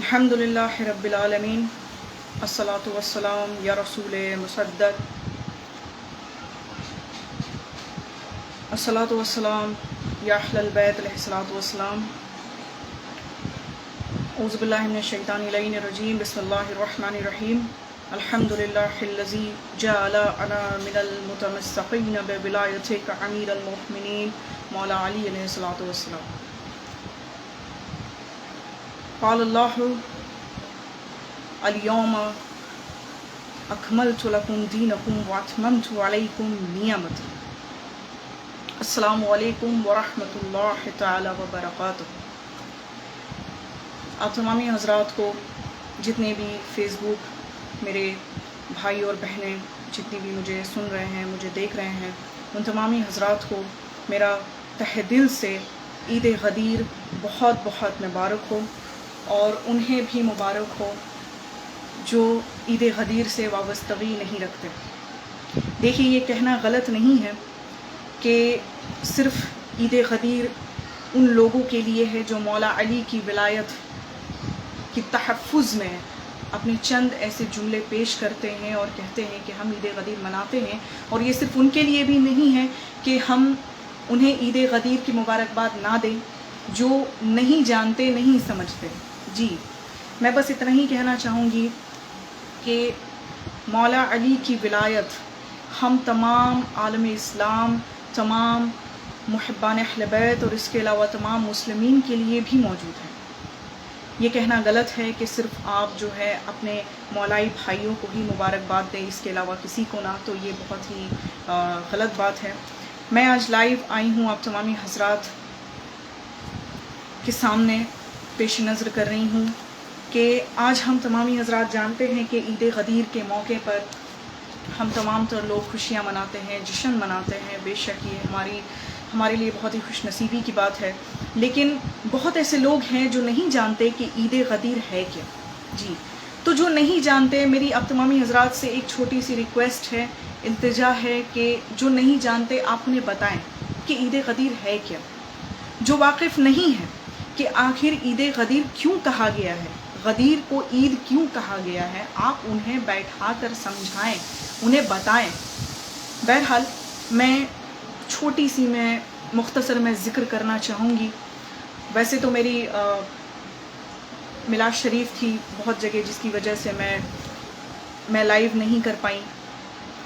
الحمدللہ رب العالمین الصلاۃ والسلام یا رسول مصدق الصلاۃ والسلام یا اہل البیت علیہ الصلاۃ والسلام اعوذ باللہ من الشیطان اللعین الرجیم بسم اللہ الرحمن الرحیم الحمدللہ الذی جعل لنا من المتمسکین بولایتک امیر المؤمنین مولا علی علیہ الصلاۃ والسلام. قال اللہ اليوم اکملت لکم دینکم واتممت علیکم نعمتی. السلام علیکم ورحمۃ اللہ تعالی وبرکاتہ. آپ تمامی حضرات کو، جتنے بھی فیس بک میرے بھائی اور بہنیں جتنی بھی مجھے سن رہے ہیں، مجھے دیکھ رہے ہیں، ان تمامی حضرات کو میرا تہ دل سے عید غدیر بہت بہت مبارک ہو، اور انہیں بھی مبارک ہو جو عید غدیر سے وابستگی نہیں رکھتے. دیکھیے، یہ کہنا غلط نہیں ہے کہ صرف عید غدیر ان لوگوں کے لیے ہے جو مولا علی کی ولایت کی تحفظ میں اپنے چند ایسے جملے پیش کرتے ہیں اور کہتے ہیں کہ ہم عید غدیر مناتے ہیں. اور یہ صرف ان کے لیے بھی نہیں ہے کہ ہم انہیں عید غدیر کی مبارکباد نہ دیں جو نہیں جانتے، نہیں سمجھتے. جی، میں بس اتنا ہی کہنا چاہوں گی کہ مولا علی کی ولایت ہم تمام عالم اسلام، تمام محبان اہل بیت اور اس کے علاوہ تمام مسلمین کے لیے بھی موجود ہے. یہ کہنا غلط ہے کہ صرف آپ جو ہے اپنے مولائی بھائیوں کو ہی مبارکباد دیں، اس کے علاوہ کسی کو نہ، تو یہ بہت ہی غلط بات ہے. میں آج لائیو آئی ہوں آپ تمامی حضرات کے سامنے پیش نظر کر رہی ہوں کہ آج ہم تمامی حضرات جانتے ہیں کہ عید غدیر کے موقع پر ہم تمام تر لوگ خوشیاں مناتے ہیں، جشن مناتے ہیں. بے شک یہ ہمارے لیے بہت ہی خوش نصیبی کی بات ہے. لیکن بہت ایسے لوگ ہیں جو نہیں جانتے کہ عید غدیر ہے کیا. جی، تو جو نہیں جانتے، میری آپ تمامی حضرات سے ایک چھوٹی سی ریکویسٹ ہے، التجا ہے کہ جو نہیں جانتے آپ انہیں بتائیں کہ عید غدیر ہے کیا. جو واقف نہیں ہے کہ آخر عید غدیر کیوں کہا گیا ہے، غدیر کو عید کیوں کہا گیا ہے، آپ انہیں بیٹھا کر سمجھائیں، انہیں بتائیں. بہرحال میں چھوٹی سی مختصر میں ذکر کرنا چاہوں گی. ویسے تو میری میلاد شریف تھی بہت جگہ، جس کی وجہ سے میں لائیو نہیں کر پائی،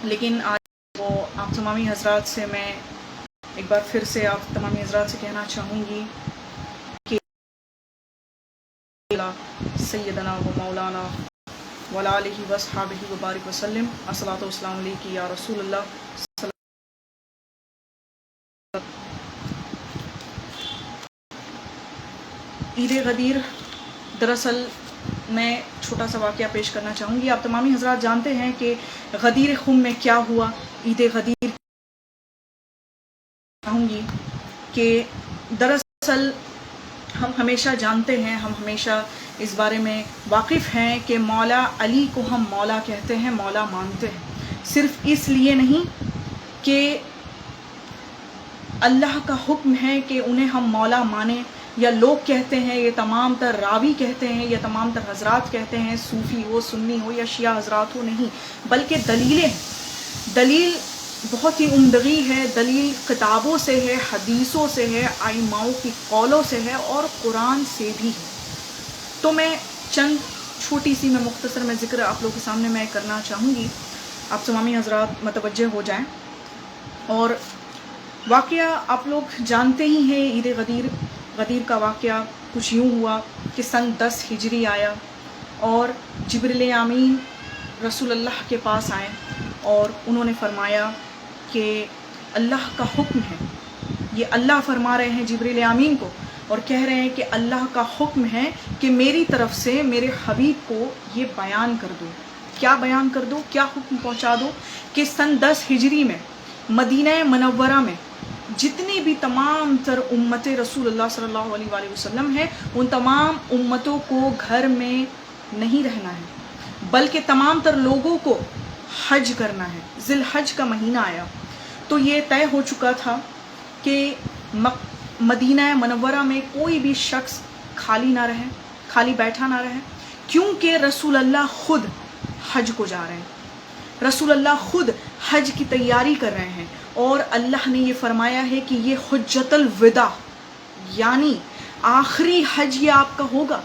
لیکن آج وہ آپ تمامی حضرات سے میں ایک بار پھر سے آپ تمامی حضرات سے کہنا چاہوں گی کہ سیدنا و مولانا وعلی آلہ و اصحابہ وبارک وسلم. الصلاۃ والسلام علیک یا رسول اللہ. عید غدیر، دراصل میں چھوٹا سا واقعہ پیش کرنا چاہوں گی. آپ تمامی حضرات جانتے ہیں کہ غدیر خم میں کیا ہوا. عید غدیر چاہوں گی کہ دراصل ہم ہمیشہ جانتے ہیں، ہم ہمیشہ اس بارے میں واقف ہیں کہ مولا علی کو ہم مولا کہتے ہیں، مولا مانتے ہیں. صرف اس لیے نہیں کہ اللہ کا حکم ہے کہ انہیں ہم مولا مانیں، یا لوگ کہتے ہیں، یہ تمام تر راوی کہتے ہیں، یا تمام تر حضرات کہتے ہیں، صوفی ہو، سنی ہو یا شیعہ حضرات ہو، نہیں، بلکہ دلیلیں ہیں. دلیل بہت ہی عمدگی ہے، دلیل کتابوں سے ہے، حدیثوں سے ہے، ائماؤں کی قولوں سے ہے اور قرآن سے بھی ہے. تو میں چند چھوٹی سی مختصر میں ذکر آپ لوگوں کے سامنے میں کرنا چاہوں گی. آپ تمامی حضرات متوجہ ہو جائیں. اور واقعہ آپ لوگ جانتے ہی ہیں. عید غدیر کا واقعہ کچھ یوں ہوا کہ سن 10 ہجری آیا اور جبریل امین رسول اللہ کے پاس آئے اور انہوں نے فرمایا کہ اللہ کا حکم ہے. یہ اللہ فرما رہے ہیں جبریل امین کو اور کہہ رہے ہیں کہ اللہ کا حکم ہے کہ میری طرف سے میرے حبیب کو یہ بیان کر دو. کیا بیان کر دو، کیا حکم پہنچا دو کہ سن 10 ہجری میں مدینہ منورہ میں جتنی بھی تمام تر امت رسول اللہ صلی اللہ علیہ وآلہ وسلم ہے، ان تمام امتوں کو گھر میں نہیں رہنا ہے، بلکہ تمام تر لوگوں کو حج کرنا ہے. ذی الحج کا مہینہ آیا تو یہ طے ہو چکا تھا کہ مدینہ منورہ میں کوئی بھی شخص خالی نہ رہے، خالی بیٹھا نہ رہے، کیونکہ رسول اللہ خود حج کو جا رہے ہیں، رسول اللہ خود حج کی تیاری کر رہے ہیں، اور اللہ نے یہ فرمایا ہے کہ یہ حجۃ الوداع یعنی آخری حج یہ آپ کا ہوگا۔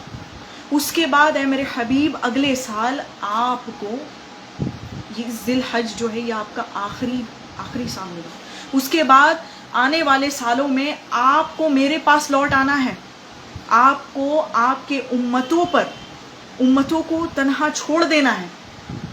اس کے بعد اے میرے حبیب اگلے سال آپ کو یہ ذی الحج جو ہے یہ آپ کا آخری سال ہوگا۔ اس کے بعد آنے والے سالوں میں آپ کو میرے پاس لوٹ آنا ہے، آپ کو آپ کے امتوں کو تنہا چھوڑ دینا ہے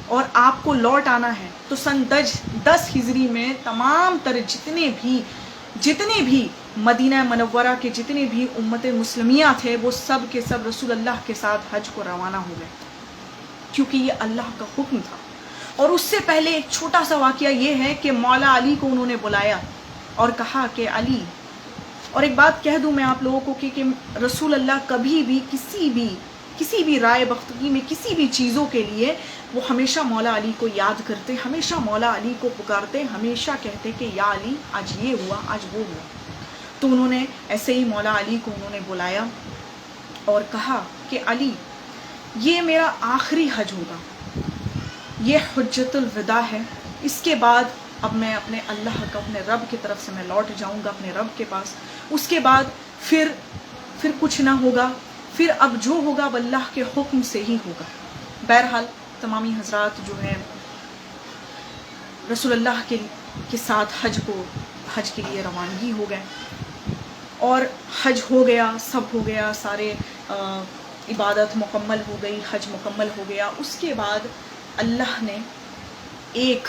اور آپ کو لوٹ آنا ہے۔ تو سن 10 ہجری میں تمام تر جتنے بھی مدینہ منورہ کے جتنے بھی امت مسلمیہ تھے وہ سب کے سب رسول اللہ کے ساتھ حج کو روانہ ہو گئے، کیونکہ یہ اللہ کا حکم تھا۔ اور اس سے پہلے ایک چھوٹا سا واقعہ یہ ہے کہ مولا علی کو انہوں نے بلایا اور کہا کہ علی، اور ایک بات کہہ دوں میں آپ لوگوں کو کہ رسول اللہ کبھی بھی کسی بھی رائے بختگی میں کسی بھی چیزوں کے لیے وہ ہمیشہ مولا علی کو یاد کرتے، ہمیشہ مولا علی کو پکارتے، ہمیشہ کہتے کہ یا علی آج یہ ہوا، آج وہ ہوا۔ تو انہوں نے ایسے ہی مولا علی کو انہوں نے بلایا اور کہا کہ علی یہ میرا آخری حج ہوگا، یہ حجۃ الوداع ہے، اس کے بعد اب میں اپنے اللہ کا اپنے رب کی طرف سے میں لوٹ جاؤں گا اپنے رب کے پاس، اس کے بعد پھر کچھ نہ ہوگا، پھر اب جو ہوگا وہ اللہ کے حکم سے ہی ہوگا۔ بہرحال تمامی حضرات جو ہے رسول اللہ کے ساتھ حج کے لیے روانگی ہو گئے، اور حج ہو گیا، سب ہو گیا، سارے عبادت مکمل ہو گئی، حج مکمل ہو گیا۔ اس کے بعد اللہ نے ایک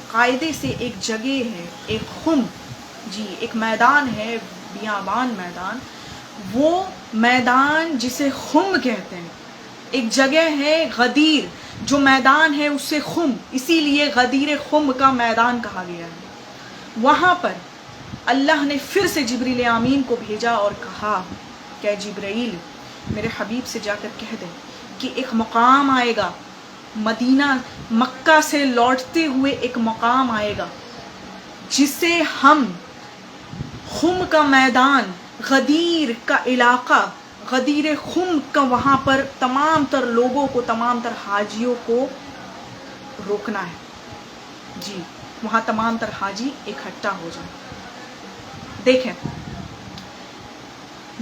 قاعدے سے ایک جگہ ہے، ایک میدان ہے، بیابان میدان، وہ میدان جسے خم کہتے ہیں، ایک جگہ ہے غدیر، جو میدان ہے اسے خم، اسی لیے غدیر خم کا میدان کہا گیا ہے۔ وہاں پر اللہ نے پھر سے جبریل امین کو بھیجا اور کہا کہ جبرائیل میرے حبیب سے جا کر کہہ دے کہ ایک مقام آئے گا، مکہ سے لوٹتے ہوئے ایک مقام آئے گا جسے ہم خم کا میدان، غدیر کا علاقہ، غدیر خم کا، وہاں پر تمام تر لوگوں کو، تمام تر حاجیوں کو روکنا ہے، جی وہاں تمام تر حاجی اکٹھا ہو جائیں۔ دیکھیں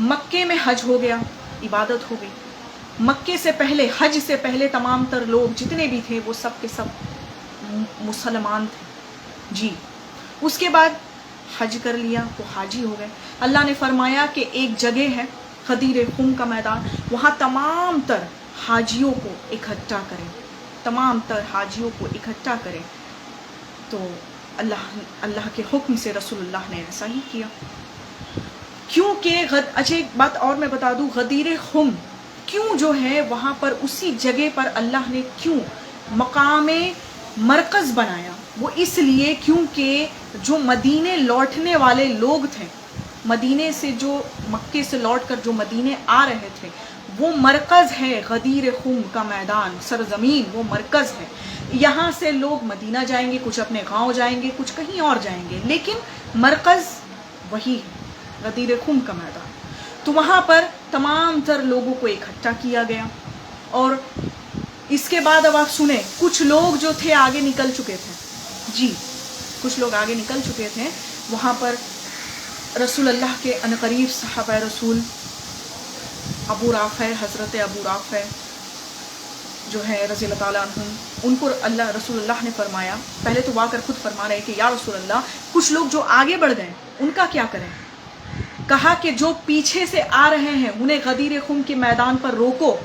مکے میں حج ہو گیا، عبادت ہو گئی، مکے سے پہلے، حج سے پہلے تمام تر لوگ جتنے بھی تھے وہ سب کے سب مسلمان تھے، جی اس کے بعد حج کر لیا تو حاجی ہو گئے۔ اللہ نے فرمایا کہ ایک جگہ ہے غدیر خم کا میدان، وہاں تمام تر حاجیوں کو اکٹھا کریں، تمام تر حاجیوں کو اکٹھا کریں۔ تو اللہ کے حکم سے رسول اللہ نے ایسا ہی کیا، کیونکہ اچھا ایک بات اور میں بتا دوں، غدیر خم کیوں جو ہے وہاں پر اسی جگہ پر اللہ نے کیوں مقام مرکز بنایا، وہ اس لیے کیونکہ جو مدینے لوٹنے والے لوگ تھے، مدینے سے جو مکے سے لوٹ کر جو مدینے آ رہے تھے، وہ مرکز ہے غدیر خم کا میدان، سرزمین وہ مرکز ہے۔ یہاں سے لوگ مدینہ جائیں گے، کچھ اپنے گاؤں جائیں گے، کچھ کہیں اور جائیں گے، لیکن مرکز وہی ہے غدیر خم کا میدان۔ تو وہاں پر تمام تر لوگوں کو اکٹھا کیا گیا، اور اس کے بعد اب آپ سنیں، کچھ لوگ جو تھے آگے نکل چکے تھے، جی کچھ لوگ آگے نکل چکے تھے وہاں پر۔ رسول اللہ کے عنقریب صحابہ رسول ابو رافع، حضرت ابو رافع جو ہے رضی اللہ تعالیٰ عنہم، ان کو رسول اللہ نے فرمایا، پہلے تو آ کر خود فرما رہے کہ یا رسول اللہ کچھ لوگ جو آگے بڑھ گئے ان کا کیا کریں؟ کہا کہ جو پیچھے سے آ رہے ہیں انہیں غدیر خم کے میدان پر روکو،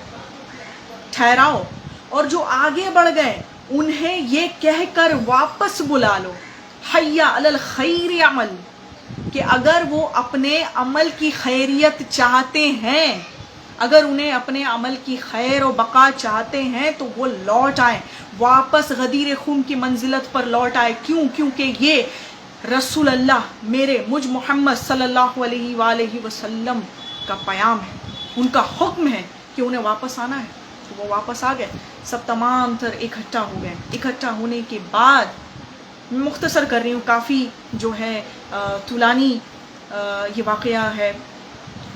ٹھہراؤ، اور جو آگے بڑھ گئے انہیں یہ کہہ کر واپس بلا لو، حیا علی الخیر عمل، کہ اگر وہ اپنے عمل کی خیریت چاہتے ہیں، اگر انہیں اپنے عمل کی خیر و بقا چاہتے ہیں تو وہ لوٹ آئیں، واپس غدیر خم کی منزلت پر لوٹ آئے۔ کیونکہ یہ رسول اللہ مجھ محمد صلی اللہ علیہ وآلہ وسلم کا پیام ہے، ان کا حکم ہے کہ انہیں واپس آنا ہے۔ تو وہ واپس آ گئے، سب تمام تر اکٹھا ہو گئے۔ اکٹھا ہونے کے بعد میں مختصر کر رہی ہوں، کافی جو ہے طولانی یہ واقعہ ہے،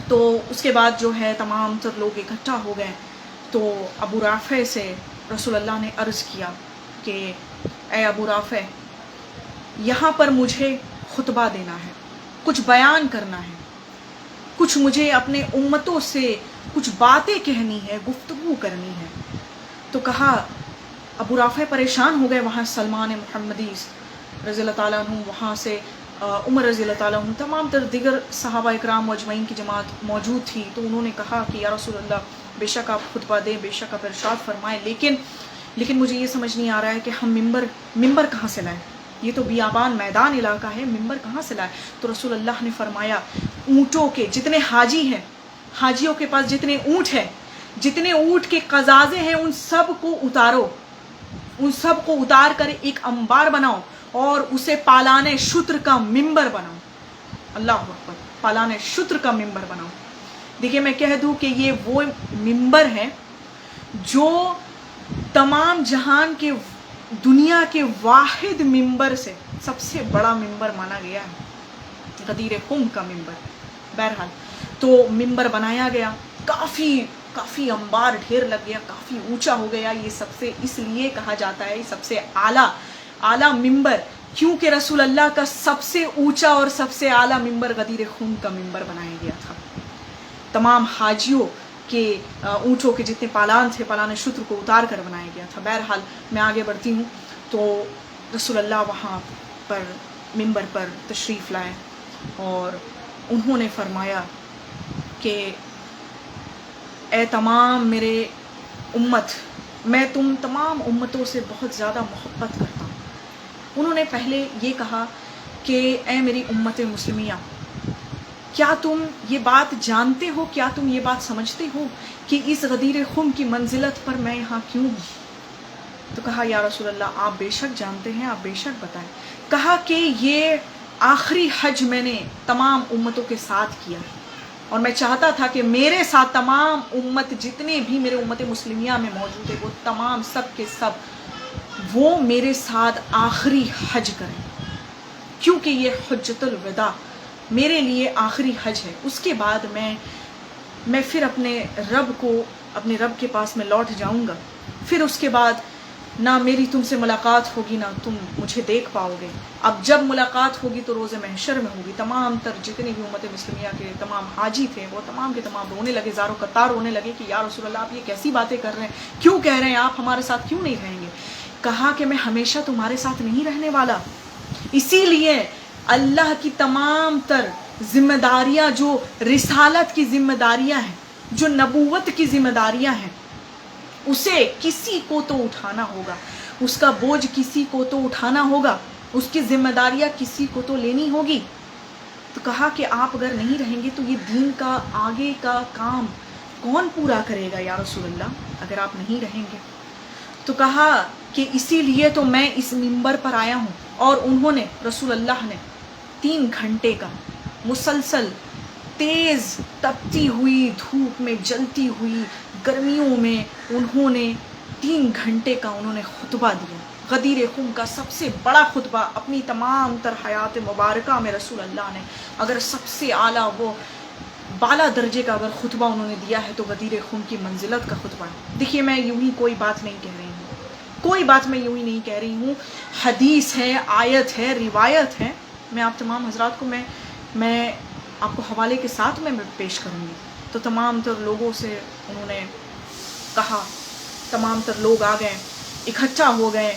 تو اس کے بعد جو ہے تمام تر لوگ اکٹھا ہو گئے. تو ابو رافع سے رسول اللہ نے عرض کیا کہ اے ابو رافع، یہاں پر مجھے خطبہ دینا ہے، کچھ بیان کرنا ہے، کچھ مجھے اپنے امتوں سے کچھ باتیں کہنی ہے، گفتگو کرنی ہے. تو کہا، ابو رافع پریشان ہو گئے. وہاں سلمان محمدی رضی اللہ تعالیٰ عنہ، وہاں سے عمر رضی اللہ تعالیٰ عنہ، تمام تر دیگر صحابہ اکرام اجمعین کی جماعت موجود تھی. تو انہوں نے کہا کہ یا رسول اللہ، بے شک آپ خطبہ دیں، بے شک آپ ارشاد فرمائیں، لیکن مجھے یہ سمجھ نہیں آ رہا ہے کہ ہم ممبر کہاں سے لائیں؟ یہ تو بیابان میدان علاقہ ہے، ممبر کہاں سے لائیں؟ تو رسول اللہ نے فرمایا، اونٹوں کے جتنے حاجی ہیں، حاجیوں کے پاس جتنے اونٹ ہیں، جتنے اونٹ کے قزازے ہیں، ان سب کو اتارو، ان سب کو اتار کر ایک انبار بناؤ اور اسے پالانے شتر کا ممبر بناؤ. اللہ اکبر، پالانے شتر کا ممبر بناؤ. دیکھیے میں کہہ دوں کہ یہ وہ ممبر ہے جو تمام جہان کے، دنیا کے واحد ممبر سے سب سے بڑا ممبر مانا گیا ہے، غدیر خم کا ممبر. بہرحال تو ممبر بنایا گیا، کافی انبار ڈھیر لگ گیا، کافی اونچا ہو گیا. یہ سب سے اس لیے کہا جاتا ہے سب سے اعلیٰ ممبر، کیونکہ رسول اللہ کا سب سے اونچا اور سب سے اعلیٰ ممبر غدیر خم کا ممبر بنایا گیا تھا. تمام حاجیوں کے اونٹوں کے جتنے پالان تھے، پالان شتر کو اتار کر بنایا گیا تھا. بہرحال میں آگے بڑھتی ہوں. تو رسول اللہ وہاں پر ممبر پر تشریف لائے اور انہوں نے فرمایا کہ اے تمام میرے امت، میں تم تمام امتوں سے بہت زیادہ محبت کرتا ہوں. انہوں نے پہلے یہ کہا کہ اے میری امت مسلمیہ، کیا تم یہ بات جانتے ہو، کیا تم یہ بات سمجھتے ہو کہ اس غدیر خم کی منزلت پر میں یہاں کیوں ہوں؟ تو کہا یا رسول اللہ، آپ بے شک جانتے ہیں، آپ بے شک بتائیں. کہا کہ یہ آخری حج میں نے تمام امتوں کے ساتھ کیا اور میں چاہتا تھا کہ میرے ساتھ تمام امت، جتنے بھی میرے امت مسلمیہ میں موجود ہے، وہ تمام سب کے سب وہ میرے ساتھ آخری حج کریں، کیونکہ یہ حجۃ الوداع میرے لیے آخری حج ہے. اس کے بعد میں پھر اپنے رب کے پاس میں لوٹ جاؤں گا. پھر اس کے بعد نہ میری تم سے ملاقات ہوگی، نہ تم مجھے دیکھ پاؤ گے. اب جب ملاقات ہوگی تو روز محشر میں ہوگی. تمام تر جتنے بھی امت مسلمیہ کے تمام حاجی تھے، وہ تمام کے تمام رونے لگے، زارو قطار رونے لگے کہ یا رسول اللہ، آپ یہ کیسی باتیں کر رہے ہیں؟ کیوں کہہ رہے ہیں آپ ہمارے ساتھ کیوں نہیں رہیں گے؟ کہا کہ میں ہمیشہ تمہارے ساتھ نہیں رہنے والا. اسی لیے اللہ کی تمام تر ذمہ داریاں، جو رسالت کی ذمہ داریاں ہیں، جو نبوت کی ذمہ داریاں ہیں، اسے کسی کو تو اٹھانا ہوگا، اس کا بوجھ کسی کو تو اٹھانا ہوگا، اس کی ذمہ داریاں کسی کو تو لینی ہوگی. تو کہا کہ آپ اگر نہیں رہیں گے تو یہ دین کا آگے کا کام کون پورا کرے گا یا رسول اللہ، اگر آپ نہیں رہیں گے؟ تو کہا کہ اسی لیے تو میں اس ممبر پر آیا ہوں. اور انہوں نے، رسول اللہ نے 3 گھنٹے کا مسلسل تیز تپتی ہوئی دھوپ میں، جلتی ہوئی گرمیوں میں، انہوں نے 3 گھنٹے کا انہوں نے خطبہ دیا. غدیر خم کا سب سے بڑا خطبہ اپنی تمام تر حیات مبارکہ میں رسول اللہ نے، اگر سب سے اعلیٰ وہ بالا درجے کا اگر خطبہ انہوں نے دیا ہے تو غدیر خم کی منزلت کا خطبہ ہے. دیکھیے میں یوں ہی کوئی بات نہیں کہہ رہی ہوں، کوئی بات میں یوں ہی نہیں کہہ رہی ہوں. حدیث ہے، آیت ہے، روایت ہے. میں آپ تمام حضرات کو میں آپ کو حوالے کے ساتھ میں پیش کروں گی. تو تمام تر لوگوں سے انہوں نے کہا، تمام تر لوگ آ گئے، اکٹھا ہو گئے.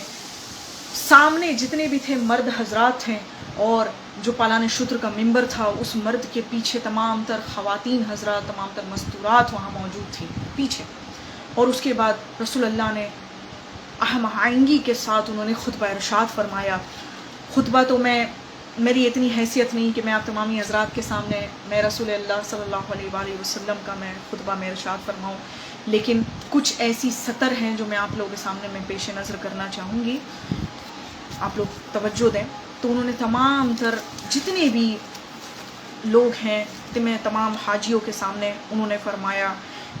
سامنے جتنے بھی تھے مرد حضرات تھے، اور جو پالان شتر کا ممبر تھا، اس مرد کے پیچھے تمام تر خواتین حضرات، تمام تر مستورات وہاں موجود تھیں پیچھے. اور اس کے بعد رسول اللہ نے اہم آہنگی کے ساتھ انہوں نے خطبہ ارشاد فرمایا. خطبہ تو میری اتنی حیثیت نہیں کہ میں آپ تمامی حضرات کے سامنے میں رسول اللہ صلی اللہ علیہ وآلہ وسلم کا میں خطبہ میں ارشاد فرماؤں، لیکن کچھ ایسی سطر ہیں جو میں آپ لوگوں کے سامنے میں پیش نظر کرنا چاہوں گی، آپ لوگ توجہ دیں. تو انہوں نے تمام تر جتنے بھی لوگ ہیں، تمام حاجیوں کے سامنے انہوں نے فرمایا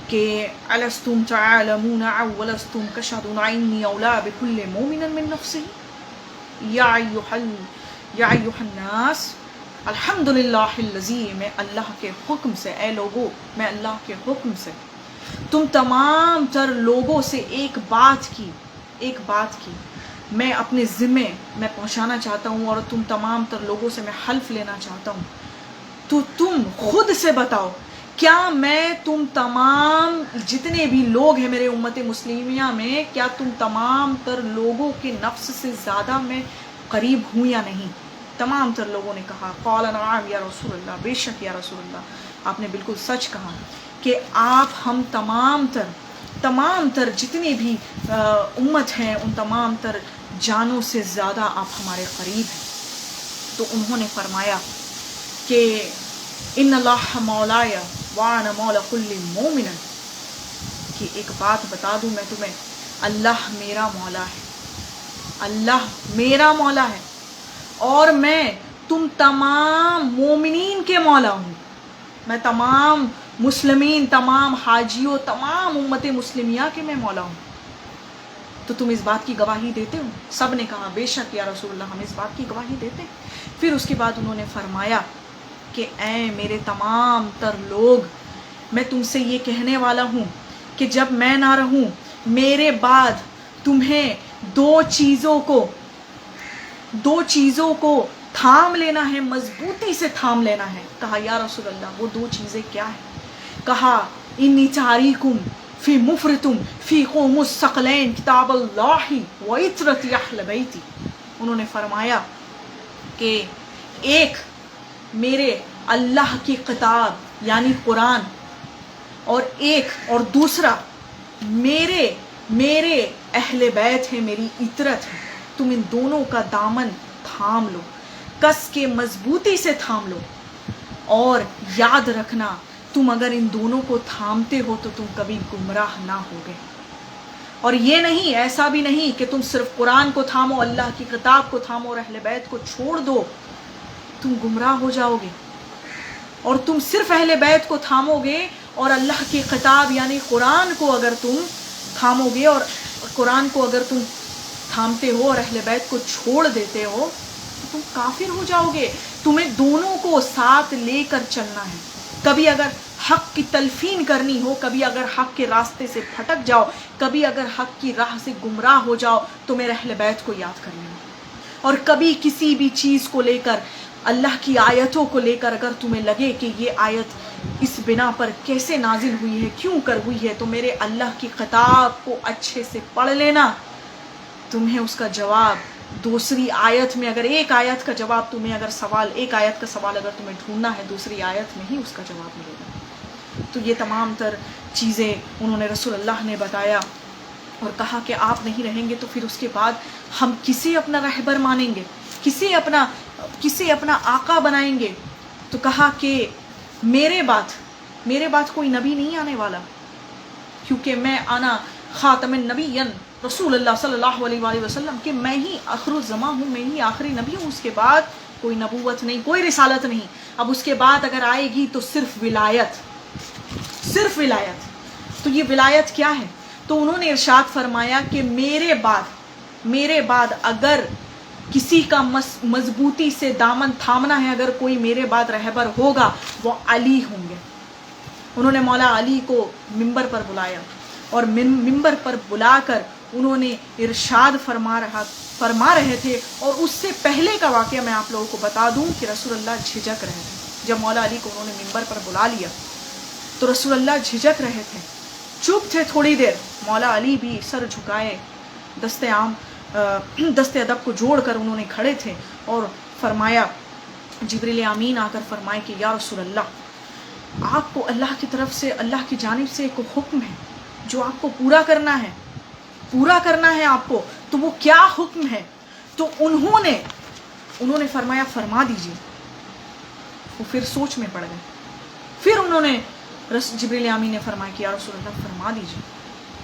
کہ الستم تعلمون اولستم تشهدون انی اولی بكل مؤمن من نفسه یا ایھا الناس الحمدللہ الذی، میں اللہ کے حکم سے، اے لوگو میں اللہ کے حکم سے تم تمام تر لوگوں سے ایک بات کی میں اپنے ذمے میں پہنچانا چاہتا ہوں، اور تم تمام تر لوگوں سے میں حلف لینا چاہتا ہوں، تو تم خود سے بتاؤ کیا میں تم تمام جتنے بھی لوگ ہیں میرے امت مسلمیہ میں، کیا تم تمام تر لوگوں کے نفس سے زیادہ میں قریب ہوں یا نہیں؟ تمام تر لوگوں نے کہا قال نعم یا رسول اللہ، بے شک یا رسول اللہ، آپ نے بالکل سچ کہا کہ آپ ہم تمام تر جتنی بھی امت ہیں ان تمام تر جانوں سے زیادہ آپ ہمارے قریب ہیں۔ تو انہوں نے فرمایا کہ ان اللہ مولایا وانا مولا کل مومن، کہ ایک بات بتا دوں میں تمہیں، اللہ میرا مولا ہے، اللہ میرا مولا ہے، اور میں تم تمام مومنین کے مولا ہوں، میں تمام مسلمین، تمام حاجیوں، تمام امت مسلمیہ کے میں مولا ہوں۔ تو تم اس بات کی گواہی دیتے ہو؟ سب نے کہا بے شک یا رسول اللہ، ہم اس بات کی گواہی دیتے ہیں۔ پھر اس کے بعد انہوں نے فرمایا کہ اے میرے تمام تر لوگ، میں تم سے یہ کہنے والا ہوں کہ جب میں نہ رہوں میرے بعد تمہیں دو چیزوں کو تھام لینا ہے، مضبوطی سے تھام لینا ہے۔ کہا یا رسول اللہ وہ دو چیزیں کیا ہیں؟ کہا انی تاریکم فی مفرتم فی قوم الثقلین کتاب اللہ و عطرت اہل بیتی۔ انہوں نے فرمایا کہ ایک میرے اللہ کی کتاب یعنی قرآن، اور دوسرا میرے اہل بیت ہے، میری عطرت ہے، تم ان دونوں کا دامن تھام لو، کس کے مضبوطی سے تھام لو، اور یاد رکھنا تم اگر ان دونوں کو تھامتے ہو تو تم کبھی گمراہ نہ ہوگے۔ اور یہ نہیں، ایسا بھی نہیں کہ تم صرف قرآن کو تھامو، اللہ کی کتاب کو تھامو اور اہل بیت کو چھوڑ دو، تم گمراہ ہو جاؤ گے۔ اور تم صرف اہل بیت کو تھامو گے اور اللہ کی کتاب یعنی قرآن کو اگر تم تھامو گے، اور قرآن کو اگر تم تھامتے ہو اور اہل بیت کو چھوڑ دیتے ہو تو تم کافر ہو جاؤ گے۔ تمہیں دونوں کو ساتھ لے کر چلنا ہے۔ کبھی اگر حق کی تلفین کرنی ہو، کبھی اگر حق کے راستے سے پھٹک جاؤ، کبھی اگر حق کی راہ سے گمراہ ہو جاؤ تو میرے اہل بیت کو یاد کر لینا، اور کبھی کسی بھی چیز کو لے کر، اللہ کی آیتوں کو لے کر اگر تمہیں لگے کہ یہ آیت اس بنا پر کیسے نازل ہوئی ہے، کیوں کر ہوئی ہے، تو میرے اللہ کی کتاب کو اچھے سے پڑھ لینا، تمہیں اس کا جواب دوسری آیت میں، اگر ایک آیت کا جواب تمہیں ایک آیت کا سوال اگر تمہیں ڈھونڈنا ہے، دوسری آیت میں ہی اس کا جواب ملے گا۔ تو یہ تمام تر چیزیں انہوں نے رسول اللہ نے بتایا، اور کہا کہ آپ نہیں رہیں گے تو پھر اس کے بعد ہم کسے اپنا رہبر مانیں گے، کسے اپنا آقا بنائیں گے؟ تو کہا کہ میرے بعد کوئی نبی نہیں آنے والا، کیونکہ میں آنا خاتم النبیین رسول اللہ صلی اللہ علیہ وآلہ وسلم، کہ میں ہی آخر الزماں ہوں، میں ہی آخری نبی ہوں، اس کے بعد کوئی نبوت نہیں، کوئی رسالت نہیں۔ اب اس کے بعد اگر آئے گی تو صرف ولایت۔ تو یہ ولایت کیا ہے؟ تو انہوں نے ارشاد فرمایا کہ میرے بعد اگر کسی کا مضبوطی سے دامن تھامنا ہے، اگر کوئی میرے بعد رہبر ہوگا وہ علی ہوں گے۔ انہوں نے مولا علی کو ممبر پر بلایا، اور ممبر پر بلا کر انہوں نے ارشاد فرما رہے تھے، اور اس سے پہلے کا واقعہ میں آپ لوگوں کو بتا دوں کہ رسول اللہ جھجک رہے تھے۔ جب مولا علی کو انہوں نے ممبر پر بلا لیا تو رسول اللہ جھجک رہے تھے، چپ تھے تھوڑی دیر، مولا علی بھی سر جھکائے، دست ادب کو جوڑ کر انہوں نے کھڑے تھے، اور فرمایا، جبریل امین آ کر فرمائے کہ یا رسول اللہ، آپ کو اللہ کی طرف سے، اللہ کی جانب سے ایک حکم ہے جو آپ کو پورا کرنا ہے آپ کو، تو وہ کیا حکم ہے؟ تو انہوں نے فرمایا فرما دیجیے۔ وہ پھر سوچ میں پڑ گئے، پھر انہوں نے جبریل امین نے فرمایا کہ یا رسول اللہ فرما دیجیے۔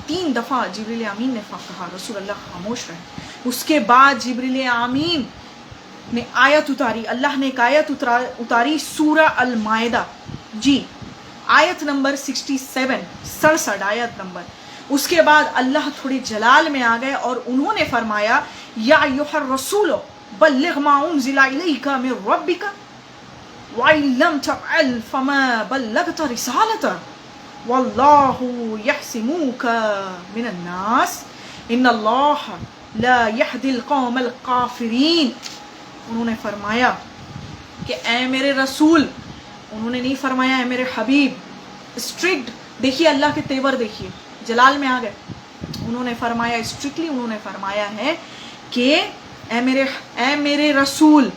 3 دفعہ جبریل امین نے کہا، رسول اللہ خاموش رہے۔ اس کے بعد جبریل امین نے آیت اتاری، اللہ نے ایک آیت اتاری، سورہ المائدہ، جی آیت نمبر 67 آیت نمبر۔ اس کے بعد اللہ تھوڑی جلال میں آ گئے، اور انہوں نے فرمایا یا ایھا الرسول بلغ ما انزل الیک من ربک، وَإِن لَّمْ تَفْعَلْ فَمَا بَلَّغْتَ رِسَالَتَهُ وَاللَّهُ يَحْسِمُكَ مِنَ النَّاسِ إِنَّ اللَّهَ لَا يَهْدِي الْقَوْمَ الْكَافِرِينَ. انہوں نے فرمایا کہ اے میرے رسول، انہوں نے نہیں فرمایا اے میرے حبیب. اسٹرکٹ دیکھیے اللہ کے تیور، دیکھیے جلال میں آ گئے. انہوں نے فرمایا اسٹرکٹلی، انہوں نے فرمایا ہے کہ اے میرے رسول،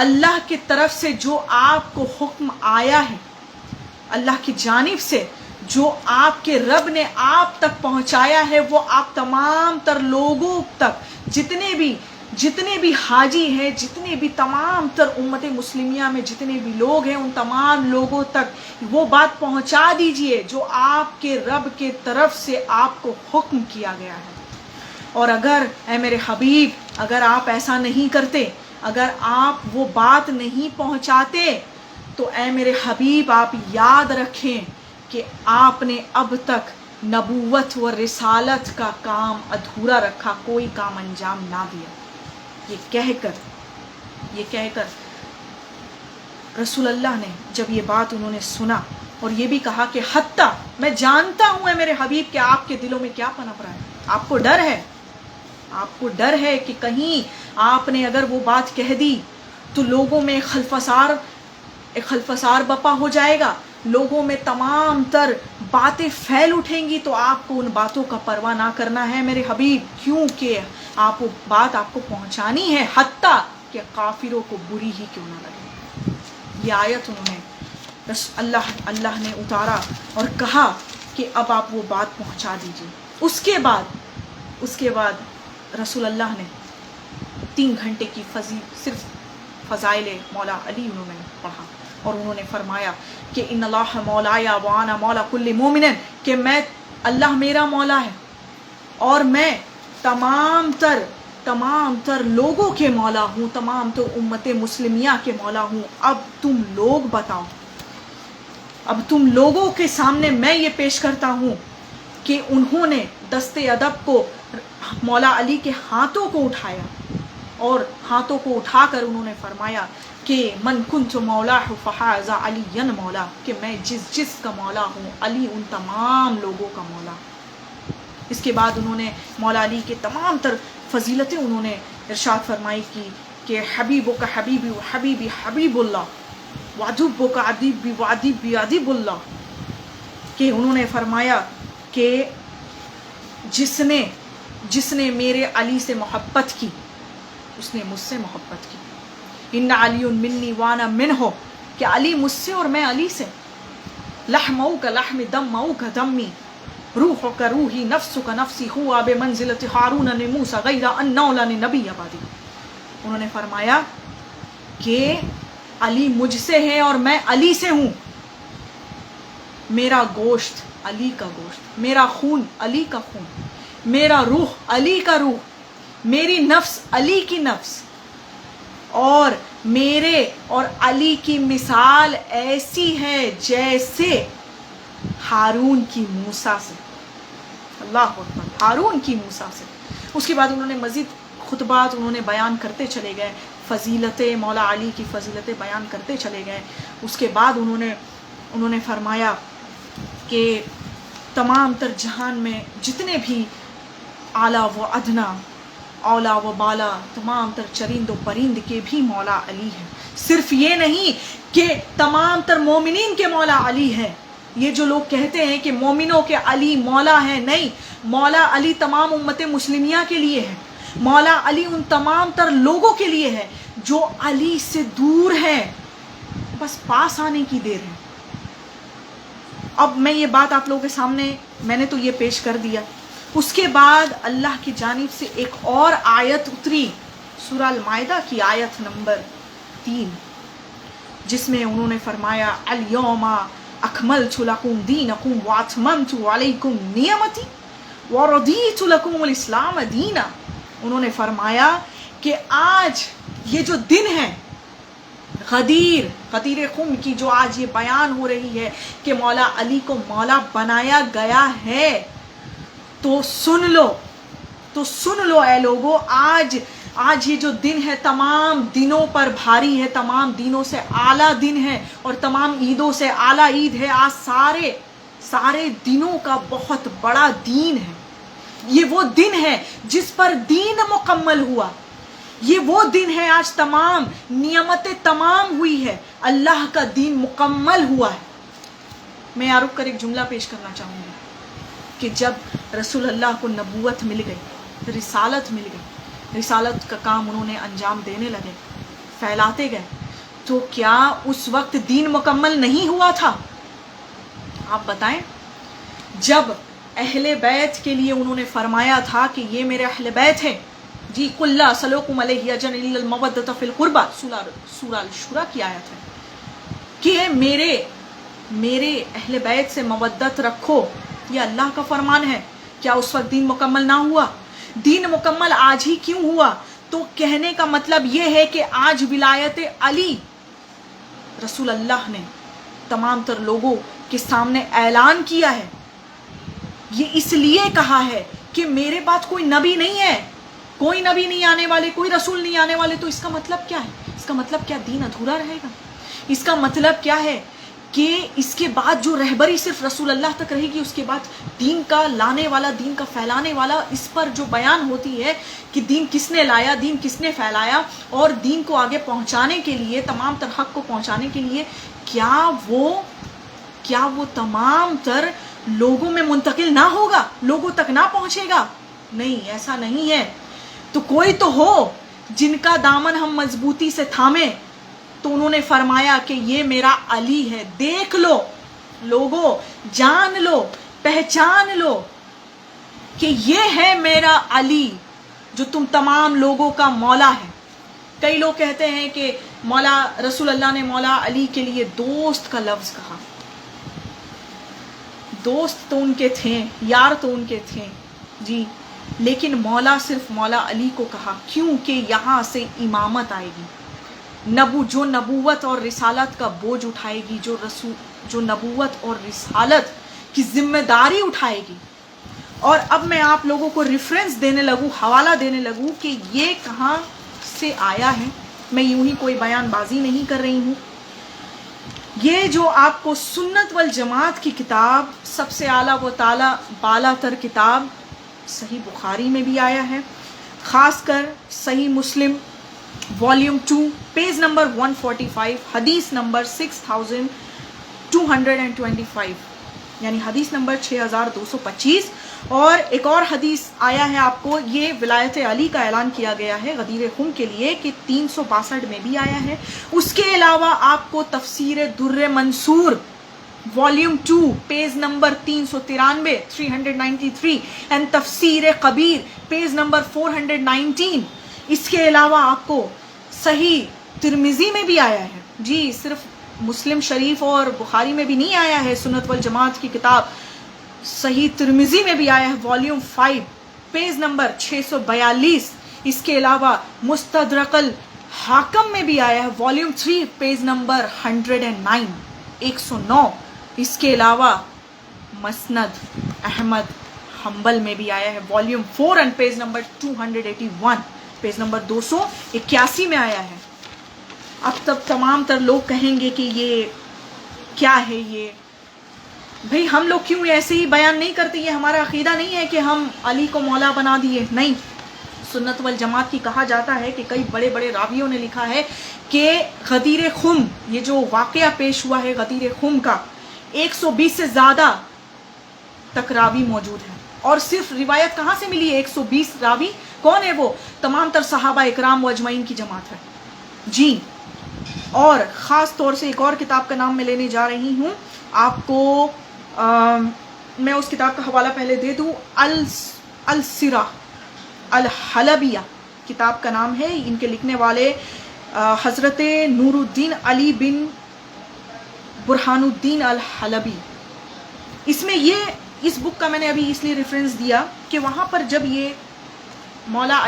اللہ کی طرف سے جو آپ کو حکم آیا ہے، اللہ کی جانب سے جو آپ کے رب نے آپ تک پہنچایا ہے، وہ آپ تمام تر لوگوں تک، جتنے بھی حاجی ہیں، جتنے بھی تمام تر امت مسلمیہ میں جتنے بھی لوگ ہیں، ان تمام لوگوں تک وہ بات پہنچا دیجئے جو آپ کے رب کے طرف سے آپ کو حکم کیا گیا ہے. اور اگر اے میرے حبیب، اگر آپ ایسا نہیں کرتے، اگر آپ وہ بات نہیں پہنچاتے، تو اے میرے حبیب آپ یاد رکھیں کہ آپ نے اب تک نبوت و رسالت کا کام ادھورا رکھا، کوئی کام انجام نہ دیا. یہ کہہ کر رسول اللہ نے جب یہ بات انہوں نے سنا، اور یہ بھی کہا کہ حتیٰ میں جانتا ہوں اے میرے حبیب کہ آپ کے دلوں میں کیا پنپ رہا ہے. آپ کو ڈر ہے کہ کہیں آپ نے اگر وہ بات کہہ دی تو لوگوں میں خلفسار بپا ہو جائے گا، لوگوں میں تمام تر باتیں پھیل اٹھیں گی، تو آپ کو ان باتوں کا پرواہ نہ کرنا ہے میرے حبیب، کیونکہ آپ وہ بات آپ کو پہنچانی ہے، حتیٰ کہ کافروں کو بری ہی کیوں نہ لگے. یہ آیت انہوں نے اللہ نے اتارا اور کہا کہ اب آپ وہ بات پہنچا دیجیے. اس کے بعد رسول اللہ نے 3 گھنٹے کی صرف فضائل مولا علی انہوں نے پڑھا، اور انہوں نے فرمایا کہ ان اللہ مولایا وانا مولا کل مومن، کہ میں اللہ میرا مولا ہے اور میں تمام تر لوگوں کے مولا ہوں، تمام تر امت مسلمیہ کے مولا ہوں. اب تم لوگ بتاؤ، اب تم لوگوں کے سامنے میں یہ پیش کرتا ہوں کہ انہوں نے دست ادب کو مولا علی کے ہاتھوں کو اٹھایا، اور ہاتھوں کو اٹھا کر انہوں نے فرمایا کہ من کنت مولا فہذا علی مولا، کہ میں جس کا مولا ہوں، علی ان تمام لوگوں کا مولا. اس کے بعد انہوں نے مولا علی کے تمام تر فضیلتیں انہوں نے ارشاد فرمائی کی کہ حبیبو کا حبیبی و حبیبی حبیب اللہ وعدوبو کا عدیبی و عدیبی عدیب اللہ، کہ انہوں نے فرمایا کہ جس نے میرے علی سے محبت کی، اس نے مجھ سے محبت کی. ان علی منی وانا منہ، کہ علی مجھ سے اور میں علی سے. لحمہ کا لحم، دمہ کا دمی، روح کا روحی، نفس کا نفسی، ہوا بمنزلت ہارون نے موسیٰ غیر انہ لن نبی آبادی. انہوں نے فرمایا کہ علی مجھ سے ہے اور میں علی سے ہوں. میرا گوشت علی کا گوشت، میرا خون علی کا خون، میرا روح علی کا روح، میری نفس علی کی نفس، اور میرے اور علی کی مثال ایسی ہے جیسے ہارون کی موسیٰ سے. اللہ اکبر، ہارون کی موسیٰ سے. اس کے بعد انہوں نے مزید خطبات انہوں نے بیان کرتے چلے گئے، فضیلتیں مولا علی کی فضیلتیں بیان کرتے چلے گئے. اس کے بعد انہوں نے فرمایا کہ تمام تر جہان میں جتنے بھی اعلیٰ و ادنا، اولا و بالا، تمام تر چرند و پرند کے بھی مولا علی ہے. صرف یہ نہیں کہ تمام تر مومنین کے مولا علی ہے. یہ جو لوگ کہتے ہیں کہ مومنوں کے علی مولا ہے، نہیں، مولا علی تمام امت مسلمیہ کے لیے ہے. مولا علی ان تمام تر لوگوں کے لیے ہے جو علی سے دور ہیں، بس پاس آنے کی دیر ہے. اب میں یہ بات آپ لوگوں کے سامنے میں نے تو یہ پیش کر دیا. اس کے بعد اللہ کی جانب سے ایک اور آیت اتری، سورہ المائدہ کی آیت نمبر 3، جس میں انہوں نے فرمایا الیوم اکملت لکم دینکم واتممت علیکم نعمتی ورضیت لکم الاسلام دینا. انہوں نے فرمایا کہ آج یہ جو دن ہے غدیر خم کی، جو آج یہ بیان ہو رہی ہے کہ مولا علی کو مولا بنایا گیا ہے، تو سن لو تو سن لو اے لوگوں، آج یہ جو دن ہے تمام دنوں پر بھاری ہے، تمام دنوں سے اعلیٰ دن ہے، اور تمام عیدوں سے اعلیٰ عید ہے. آج سارے دنوں کا بہت بڑا دین ہے. یہ وہ دن ہے جس پر دین مکمل ہوا. یہ وہ دن ہے آج تمام نعمتیں تمام ہوئی ہے، اللہ کا دین مکمل ہوا ہے. میں یہاں رک کر ایک جملہ پیش کرنا چاہوں گی کہ جب رسول اللہ کو نبوت مل گئی، رسالت مل گئی، رسالت کا کام انہوں نے انجام دینے لگے، پھیلاتے گئے، تو کیا اس وقت دین مکمل نہیں ہوا تھا؟ آپ بتائیں. جب اہل بیت کے لیے انہوں نے فرمایا تھا کہ یہ میرے اہل بیت ہیں، جی قل لا اسألکم علیہ اجرا الا المودۃ فی القربى، سورہ الشورى کی آیت ہے کہ میرے اہل بیت سے مودت رکھو. یہ اللہ کا فرمان ہے. کیا اس وقت دین مکمل نہ ہوا؟ دین مکمل آج ہی کیوں ہوا؟ تو کہنے کا مطلب یہ ہے کہ آج ولایت علی رسول اللہ نے تمام تر لوگوں کے سامنے اعلان کیا ہے. یہ اس لیے کہا ہے کہ میرے بعد کوئی نبی نہیں ہے، کوئی نبی نہیں آنے والے، کوئی رسول نہیں آنے والے. تو اس کا مطلب کیا ہے؟ اس کا مطلب کیا دین ادھورا رہے گا؟ اس کا مطلب کیا ہے کہ اس کے بعد جو رہبری صرف رسول اللہ تک رہے گی، اس کے بعد دین کا لانے والا، دین کا پھیلانے والا، اس پر جو بیان ہوتی ہے کہ دین کس نے لایا، دین کس نے پھیلایا، اور دین کو آگے پہنچانے کے لیے، تمام تر حق کو پہنچانے کے لیے کیا وہ تمام تر لوگوں میں منتقل نہ ہوگا، لوگوں تک نہ پہنچے گا؟ نہیں، ایسا نہیں ہے. تو کوئی تو ہو جن کا دامن ہم مضبوطی سے تھامیں. تو انہوں نے فرمایا کہ یہ میرا علی ہے. دیکھ لو لوگوں، جان لو، پہچان لو کہ یہ ہے میرا علی جو تم تمام لوگوں کا مولا ہے. کئی لوگ کہتے ہیں کہ مولا رسول اللہ نے مولا علی کے لیے دوست کا لفظ کہا. دوست تو ان کے تھے، یار تو ان کے تھے جی، لیکن مولا صرف مولا علی کو کہا. کیوں کہ یہاں سے امامت آئے گی. جو نبوت اور رسالت کا بوجھ اٹھائے گی، جو نبوت اور رسالت کی ذمہ داری اٹھائے گی. اور اب میں آپ لوگوں کو ریفرنس دینے لگوں، حوالہ دینے لگوں کہ یہ کہاں سے آیا ہے. میں یوں ہی کوئی بیان بازی نہیں کر رہی ہوں. یہ جو آپ کو سنت والجماعت کی کتاب، سب سے اعلیٰ و تعالیٰ بالا تر کتاب، صحیح بخاری میں بھی آیا ہے، خاص کر صحیح مسلم والیوم 2 پیج نمبر 145، حدیث نمبر 6225، یعنی حدیث نمبر 6225. اور ایک اور حدیث آیا ہے آپ کو، یہ ولایت علی کا اعلان کیا گیا ہے غدیر خم کے لیے کہ 362 میں بھی آیا ہے. اس کے علاوہ آپ کو تفسیر در منصور والیوم 2 پیج نمبر 393 اینڈ تفسیر کبیر پیج نمبر 419. اس کے علاوہ آپ کو صحیح ترمذی میں بھی آیا ہے جی، صرف مسلم شریف اور بخاری میں بھی نہیں آیا ہے. سنت والجماعت کی کتاب صحیح ترمذی میں بھی آیا ہے والیوم 5 پیج نمبر 642. اس کے علاوہ مستدرک الحاکم میں بھی آیا ہے والیوم 3 پیج نمبر 109. اس کے علاوہ مسند احمد حنبل میں بھی آیا ہے volume 4 and page number 281، page number 281 میں آیا ہے. اب تب تمام تر لوگ کہیں گے کہ یہ کیا ہے، یہ بھئی ہم لوگ کیوں ایسے ہی بیان نہیں کرتے، یہ ہمارا عقیدہ نہیں ہے کہ ہم علی کو مولا بنا دیے. نہیں، سنت والجماعت کی کہا جاتا ہے کہ کئی بڑے بڑے راویوں نے لکھا ہے کہ غدیر خم، یہ جو واقعہ پیش ہوا ہے غدیر خم کا، 120 سے زیادہ تک راوی موجود ہیں. اور صرف روایت کہاں سے ملی ہے 120 راوی؟ کون ہے وہ؟ تمام تر صحابہ اکرام و اجمعین کی جماعت ہے جی. اور خاص طور سے ایک اور کتاب کا نام میں لینے جا رہی ہوں آپ کو، میں اس کتاب کا حوالہ پہلے دے دوں. السیرہ الحلبیہ کتاب کا نام ہے. ان کے لکھنے والے حضرت نور الدین علی بن برہان الدین الحلبی. اس میں اس بک کا میں نے ابھی اس لیے ریفرنس دیا کہ وہاں پر جب یہ مولا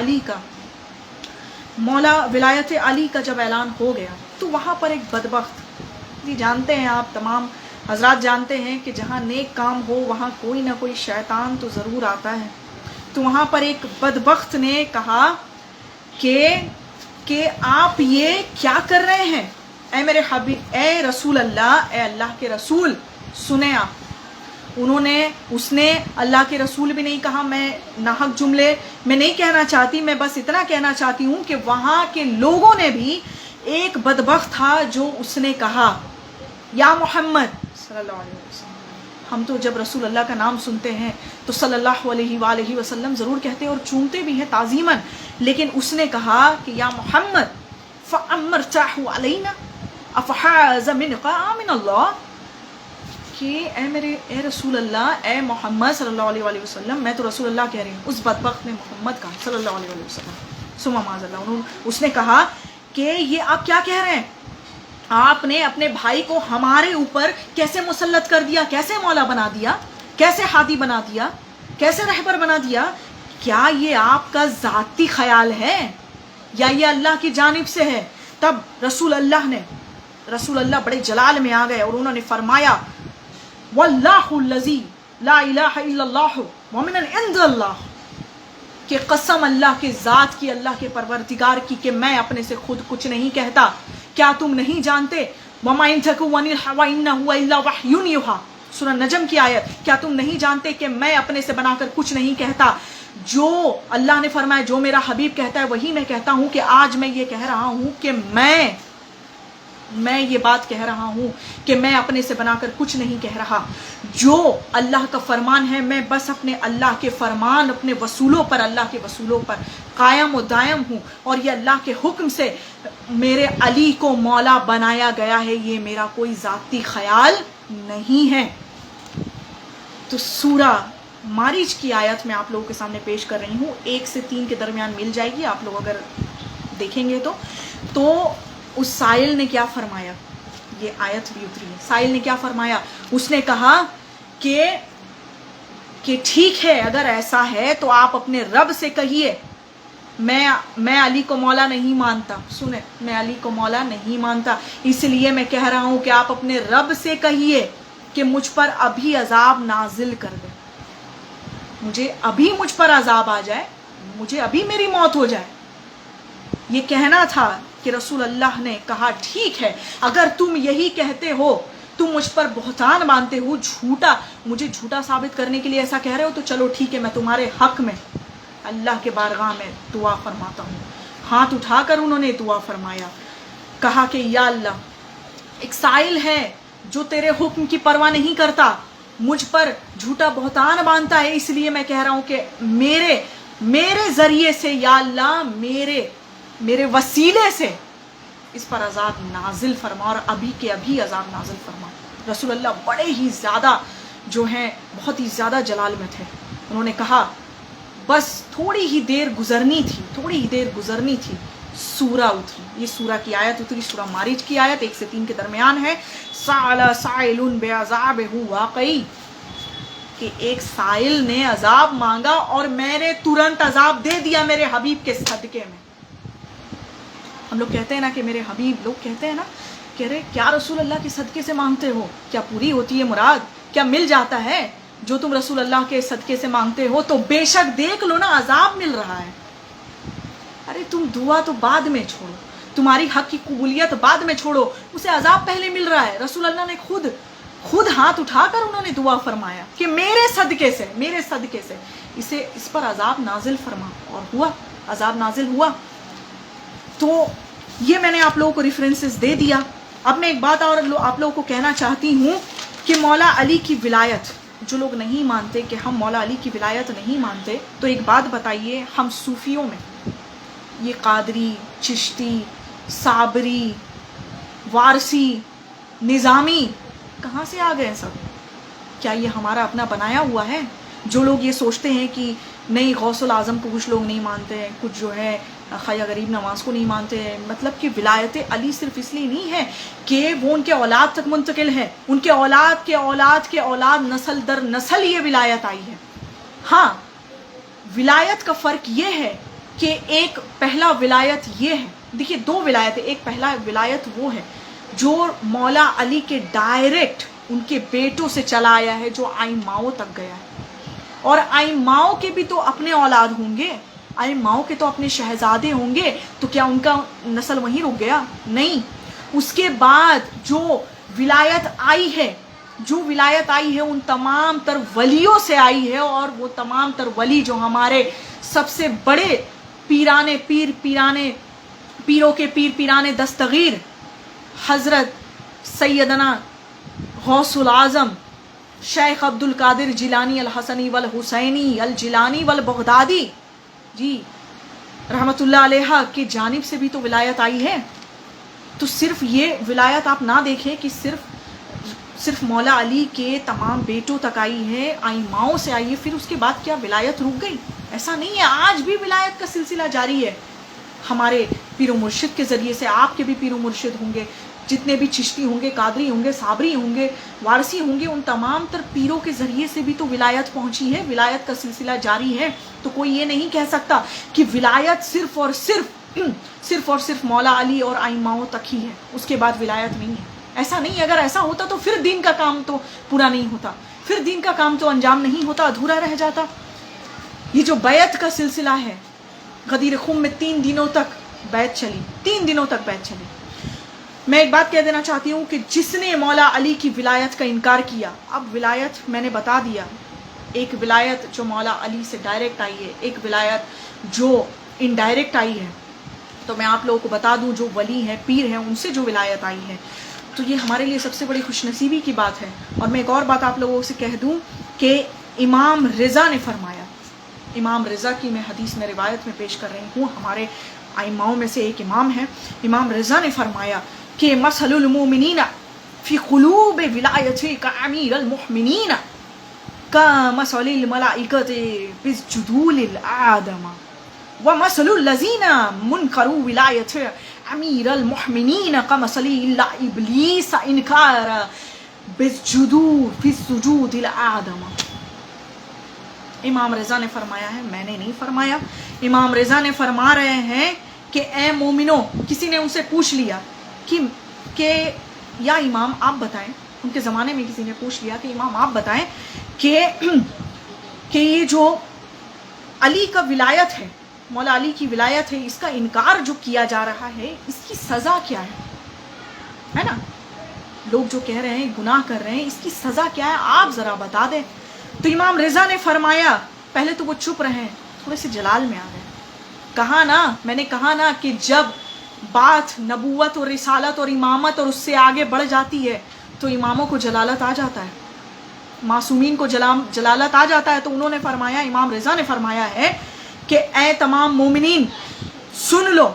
ولایت علی کا جب اعلان ہو گیا تو وہاں پر ایک بدبخت، جی جانتے ہیں آپ تمام حضرات جانتے ہیں کہ جہاں نیک کام ہو وہاں کوئی نہ کوئی شیطان تو ضرور آتا ہے. تو وہاں پر ایک بدبخت نے کہا کہ آپ یہ کیا کر رہے ہیں، اے میرے حبیب، اے رسول اللہ، اے اللہ کے رسول سنیں آپ۔ اس نے اللہ کے رسول بھی نہیں کہا، میں ناحق جملے میں نہیں کہنا چاہتی، میں بس اتنا کہنا چاہتی ہوں کہ وہاں کے لوگوں نے بھی، ایک بدبخت تھا جو اس نے کہا یا محمد صلی اللہ علیہ وسلم۔ ہم تو جب رسول اللہ کا نام سنتے ہیں تو صلی اللہ علیہ وآلہ وسلم ضرور کہتے ہیں اور چومتے بھی ہیں تعظیماً، لیکن اس نے کہا کہ یا محمد فَأَمَّرْتَهُ عَلَيْنَا أَفَحَازَ مِنْ اللَّهِ، کہ اے رسول اللہ، اے محمد صلی اللہ علیہ وآلہ وسلم، میں تو رسول اللہ کہہ رہی ہوں، اس بدبخت نے محمد کہا صلی اللہ علیہ وآلہ وسلم، ثم معاذ اللہ، اس نے کہا کہ یہ آپ کیا کہہ رہے ہیں، آپ نے اپنے بھائی کو ہمارے اوپر کیسے مسلط کر دیا، کیسے مولا بنا دیا، کیسے ہادی بنا دیا، کیسے رہبر بنا دیا، کیا یہ آپ کا ذاتی خیال ہے یا یہ اللہ کی جانب سے ہے؟ تب رسول اللہ بڑے جلال میں آ گئے اور انہوں نے فرمایا واللہ الذی لا الہ الا اللہ ومن عند اللہ، کہ قسم اللہ کے ذات کی، اللہ کے پروردگار کی، کہ میں اپنے سے خود کچھ نہیں کہتا، کیا تم نہیں جانتے؟ وَمَا يَنْطِقُ عَنِ الْهَوَىٰ إِنْ هُوَ إِلَّا وَحْيٌ يُوحَىٰ، سورہ نجم کی آیت، کیا تم نہیں جانتے کہ میں اپنے سے بنا کر کچھ نہیں کہتا، جو اللہ نے فرمایا جو میرا حبیب کہتا ہے وہی میں کہتا ہوں، کہ آج میں یہ کہہ رہا ہوں کہ میں یہ بات کہہ رہا ہوں کہ میں اپنے سے بنا کر کچھ نہیں کہہ رہا، جو اللہ کا فرمان ہے میں بس اپنے اللہ کے فرمان، اپنے وصولوں پر، اللہ کے وصولوں پر قائم و دائم ہوں، اور یہ اللہ کے حکم سے میرے علی کو مولا بنایا گیا ہے، یہ میرا کوئی ذاتی خیال نہیں ہے۔ تو سورہ مارج کی آیت میں آپ لوگوں کے سامنے پیش کر رہی ہوں، 1 سے 3 کے درمیان مل جائے گی، آپ لوگ اگر دیکھیں گے تو اس سائل نے کیا فرمایا، یہ آیت بھی اتری ہے، سائل نے کیا فرمایا، اس نے کہا کہ ٹھیک ہے اگر ایسا ہے تو آپ اپنے رب سے کہیے میں علی کو مولا نہیں مانتا، سنیں، میں علی کو مولا نہیں مانتا، اس لیے میں کہہ رہا ہوں کہ آپ اپنے رب سے کہیے کہ مجھ پر ابھی عذاب نازل کر دے، مجھ پر عذاب آ جائے، مجھے ابھی میری موت ہو جائے۔ یہ کہنا تھا کہ رسول اللہ نے کہا ٹھیک ہے اگر تم یہی کہتے ہو، تم مجھ پر بہتان باندھتے ہو، مجھے جھوٹا ثابت کرنے کے لیے ایسا کہہ رہے ہو، تو چلو ٹھیک ہے، میں تمہارے حق میں اللہ کے بارگاہ میں دعا فرماتا ہوں۔ ہاتھ اٹھا کر انہوں نے دعا فرمایا، کہا کہ یا اللہ، ایک سائل ہے جو تیرے حکم کی پرواہ نہیں کرتا، مجھ پر جھوٹا بہتان باندھتا ہے، اس لیے میں کہہ رہا ہوں کہ میرے ذریعے سے یا اللہ، میرے وسیلے سے اس پر عذاب نازل فرما، اور ابھی کے ابھی عذاب نازل فرما۔ رسول اللہ بڑے ہی زیادہ جو ہیں، بہت ہی زیادہ جلال میں تھے، انہوں نے کہا بس تھوڑی ہی دیر گزرنی تھی، سورہ اتری، یہ سورہ کی آیت اتری، سورہ مارج کی آیت 1 سے 3 کے درمیان ہے، سأل سائل بعذاب واقعی، کہ ایک سائل نے عذاب مانگا اور میں نے ترنت عذاب دے دیا میرے حبیب کے صدقے میں۔ ہم لوگ کہتے ہیں نا کہ میرے حبیب، لوگ کہتے ہیں نا کہ ارے کیا رسول اللہ کے صدقے سے مانگتے ہو، کیا پوری ہوتی ہے مراد، کیا مل جاتا ہے جو تم رسول اللہ کے صدقے سے مانگتے ہو؟ تو بے شک دیکھ لو نا، عذاب مل رہا ہے۔ ارے تم دعا تو بعد میں چھوڑو، تمہاری حق کی قبولیت بعد میں چھوڑو، اسے عذاب پہلے مل رہا ہے۔ رسول اللہ نے خود ہاتھ اٹھا کر انہوں نے دعا فرمایا کہ میرے صدقے سے اس پر عذاب نازل فرما، اور ہوا، عذاب نازل ہوا۔ تو یہ میں نے آپ لوگوں کو ریفرنسز دے دیا۔ اب میں ایک بات اور آپ لوگوں کو کہنا چاہتی ہوں کہ مولا علی کی ولایت، جو لوگ نہیں مانتے کہ ہم مولا علی کی ولایت نہیں مانتے، تو ایک بات بتائیے، ہم صوفیوں میں یہ قادری، چشتی، صابری، وارسی، نظامی کہاں سے آ گئے سب؟ کیا یہ ہمارا اپنا بنایا ہوا ہے؟ جو لوگ یہ سوچتے ہیں کہ نہیں، غوث العظم کو کچھ لوگ نہیں مانتے ہیں، کچھ جو ہے خواجہ غریب نواز کو نہیں مانتے ہیں، مطلب کہ ولایت علی صرف اس لیے نہیں ہے کہ وہ ان کے اولاد تک منتقل ہے، ان کے اولاد کے اولاد کے اولاد، نسل در نسل یہ ولایت آئی ہے۔ ہاں، ولایت کا فرق یہ ہے کہ ایک پہلا ولایت یہ ہے، دیکھیے 2 ولایت ہے، ایک پہلا ولایت وہ ہے جو مولا علی کے ڈائریکٹ ان کے بیٹوں سے چلا آیا ہے، جو آئماؤں تک گیا ہے، اور ائماؤں کے بھی تو اپنے اولاد ہوں گے، ائماؤں کے تو اپنے شہزادے ہوں گے، تو کیا ان کا نسل وہیں رک گیا؟ نہیں، اس کے بعد جو ولایت آئی ہے، جو ولایت آئی ہے ان تمام تر ولیوں سے آئی ہے، اور وہ تمام تر ولی جو ہمارے سب سے بڑے پیروں کے پیرانے دستگیر حضرت سیدنا غوث العظم شیخ عبد القادر جیلانی الحسنی والحسینی الجیلانی والبغدادی جی رحمت اللہ علیہ کی جانب سے بھی تو ولایت آئی ہے۔ تو صرف یہ ولایت آپ نہ دیکھیں کہ صرف مولا علی کے تمام بیٹوں تک آئی ہے، ائماؤں سے آئی ہے، پھر اس کے بعد کیا ولایت رک گئی؟ ایسا نہیں ہے، آج بھی ولایت کا سلسلہ جاری ہے ہمارے پیر و مرشد کے ذریعے سے۔ آپ کے بھی پیر و مرشد ہوں گے، جتنے بھی چشتی ہوں گے، قادری ہوں گے، صابری ہوں گے، وارثی ہوں گے، ان تمام تر پیروں کے ذریعے سے بھی تو ولایت پہنچی ہے، ولایت کا سلسلہ جاری ہے۔ تو کوئی یہ نہیں کہہ سکتا کہ ولایت صرف اور صرف مولا علی اور ائماؤں تک ہی ہے، اس کے بعد ولایت نہیں ہے۔ ایسا نہیں، اگر ایسا ہوتا تو پھر دین کا کام تو پورا نہیں ہوتا، پھر دین کا کام تو انجام نہیں ہوتا، ادھورا رہ جاتا۔ یہ جو بیعت کا سلسلہ ہے، غدیر خم میں 3 دنوں تک بیعت چلی، 3 دنوں تک بیعت چلی۔ میں ایک بات کہہ دینا چاہتی ہوں کہ جس نے مولا علی کی ولایت کا انکار کیا، اب ولایت میں نے بتا دیا، ایک ولایت جو مولا علی سے ڈائریکٹ آئی ہے، ایک ولایت جو انڈائریکٹ آئی ہے۔ تو میں آپ لوگوں کو بتا دوں، جو ولی ہیں، پیر ہیں، ان سے جو ولایت آئی ہے، تو یہ ہمارے لیے سب سے بڑی خوش نصیبی کی بات ہے۔ اور میں ایک اور بات آپ لوگوں سے کہہ دوں کہ امام رضا نے فرمایا، امام رضا کی میں حدیث میں روایت میں پیش کر رہی ہوں، ہمارے ائماؤں میں سے ایک امام ہے، امام رضا نے فرمایا کہ مثل المؤمنین فی قلوب ولایت کامیر المؤمنین کمثل الملائکۃ بسجود الآدم ومثل الذین منکروا ولایت امیر المؤمنین کمثل ابلیس انکار بسجود الآدم۔ امام رضا نے فرمایا ہے، میں نے نہیں فرمایا، امام رضا نے فرما رہے ہیں کہ اے مومنوں، کسی نے ان سے پوچھ لیا کہ یا امام آپ بتائیں، ان کے زمانے میں کسی نے پوچھ لیا کہ امام آپ بتائیں کہ یہ جو علی کا ولایت ہے، مولا علی کی ولایت ہے، اس کا انکار جو کیا جا رہا ہے، اس کی سزا کیا ہے نا؟ لوگ جو کہہ رہے ہیں گناہ کر رہے ہیں، اس کی سزا کیا ہے، آپ ذرا بتا دیں۔ تو امام رضا نے فرمایا، پہلے تو وہ چپ رہے، تھوڑے سے جلال میں آ گئے، میں نے کہا نا کہ جب بات نبوت اور رسالت اور امامت اور اس سے آگے بڑھ جاتی ہے تو اماموں کو جلالت آ جاتا ہے، معصومین کو جلالت آ جاتا ہے۔ تو انہوں نے فرمایا، امام رضا نے فرمایا ہے کہ اے تمام مومنین، سن لو،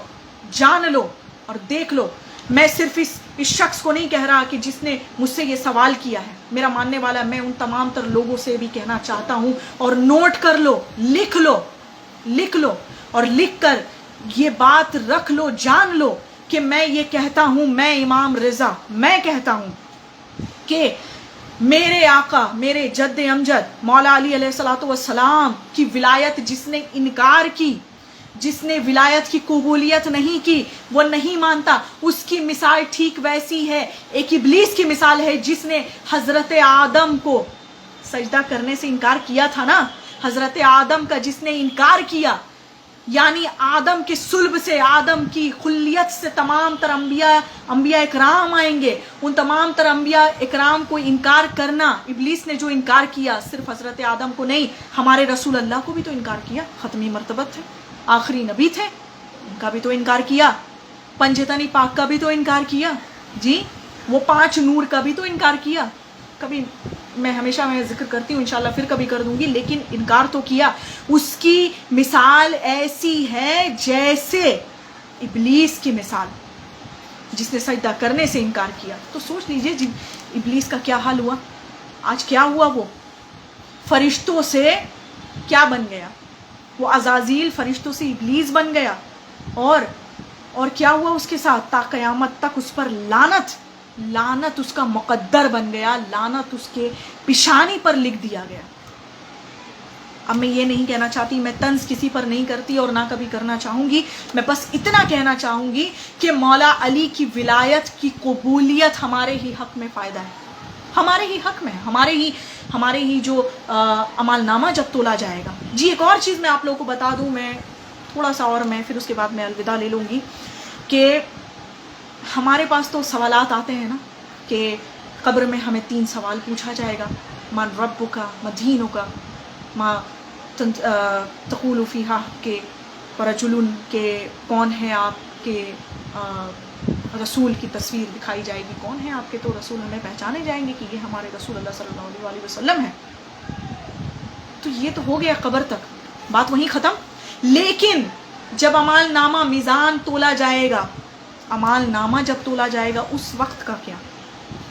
جان لو اور دیکھ لو، میں صرف اس شخص کو نہیں کہہ رہا کہ جس نے مجھ سے یہ سوال کیا ہے، میرا ماننے والا، میں ان تمام تر لوگوں سے بھی کہنا چاہتا ہوں، اور نوٹ کر لو، لکھ لو اور لکھ کر یہ بات رکھ لو، جان لو کہ میں یہ کہتا ہوں، میں امام رضا، میں کہتا ہوں کہ میرے آقا، میرے جد امجد مولا علی علیہ الصلوۃ والسلام کی ولایت جس نے انکار کی، جس نے ولایت کی قبولیت نہیں کی، وہ نہیں مانتا، اس کی مثال ٹھیک ویسی ہے، ایک ابلیس کی مثال ہے جس نے حضرت آدم کو سجدہ کرنے سے انکار کیا تھا نا، حضرت آدم کا جس نے انکار کیا، یعنی آدم کے صلب سے، آدم کی خلیت سے تمام تر انبیاء اکرام آئیں گے، ان تمام تر انبیاء اکرام کو انکار کرنا، ابلیس نے جو انکار کیا، صرف حضرت آدم کو نہیں، ہمارے رسول اللہ کو بھی تو انکار کیا، ختمی مرتبت تھے، آخری نبی تھے، ان کا بھی تو انکار کیا، پنجتنی پاک کا بھی تو انکار کیا، جی وہ 5 نور کا بھی تو انکار کیا۔ کبھی میں ہمیشہ ذکر کرتی ہوں، انشاءاللہ پھر کبھی کر دوں گی، لیکن انکار تو کیا۔ اس کی مثال ایسی ہے جیسے ابلیس کی مثال، جس نے سجدہ کرنے سے انکار کیا۔ تو سوچ لیجئے ابلیس کا کیا حال ہوا، آج کیا ہوا، وہ فرشتوں سے کیا بن گیا، وہ عزازیل فرشتوں سے ابلیس بن گیا، اور کیا ہوا اس کے ساتھ، تا قیامت تک اس پر لعنت اس کا مقدر بن گیا، لعنت اس کے پیشانی پر لکھ دیا گیا۔ اب میں یہ نہیں کہنا چاہتی، میں طنز کسی پر نہیں کرتی اور نہ کبھی کرنا چاہوں گی، میں بس اتنا کہنا چاہوں گی کہ مولا علی کی ولایت کی قبولیت ہمارے ہی حق میں فائدہ ہے، ہمارے ہی حق میں، ہمارے ہی ہمارے ہی جو عمال نامہ جب تولا جائے گا. جی ایک اور چیز میں آپ لوگوں کو بتا دوں، میں تھوڑا سا اور میں پھر اس کے بعد میں الوداع لے لوں گی، کہ ہمارے پاس تو سوالات آتے ہیں نا کہ قبر میں ہمیں 3 سوال پوچھا جائے گا. من ربک، ما دینک، ما تقول فیہا، کہ رجل، کہ کون ہے آپ کے رسول کی تصویر دکھائی جائے گی، کون ہے آپ کے تو رسول، ہمیں پہچانے جائیں گے کہ یہ ہمارے رسول اللہ صلی اللہ علیہ وسلم ہے. تو یہ تو ہو گیا قبر تک، بات وہیں ختم. لیکن جب اعمال نامہ میزان تولا جائے گا، اعمال نامہ جب تولا جائے گا، اس وقت کا کیا؟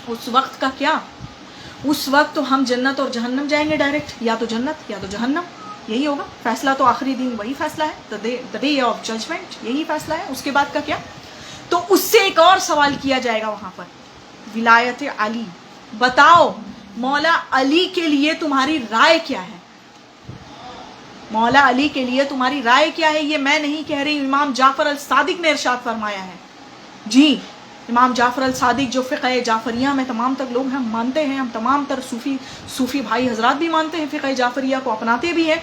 اس وقت کا کیا؟ اس وقت تو ہم جنت اور جہنم جائیں گے ڈائریکٹ، یا تو جنت یا تو جہنم، یہی ہوگا فیصلہ. تو آخری دن وہی فیصلہ ہے، the day of judgment، یہی فیصلہ ہے. اس کے بعد کا کیا؟ تو اس سے ایک اور سوال کیا جائے گا وہاں پر، ولایت علی، بتاؤ مولا علی کے لیے تمہاری رائے کیا ہے؟ مولا علی کے لیے تمہاری رائے کیا ہے؟ یہ میں نہیں کہہ رہی، امام جعفر الصادق نے ارشاد فرمایا ہے. جی امام جعفر الصادق جو فقہ جعفریہ میں تمام تر لوگ ہم مانتے ہیں، ہم تمام تر صوفی بھائی حضرات بھی مانتے ہیں، فقہ جعفریہ کو اپناتے بھی ہیں.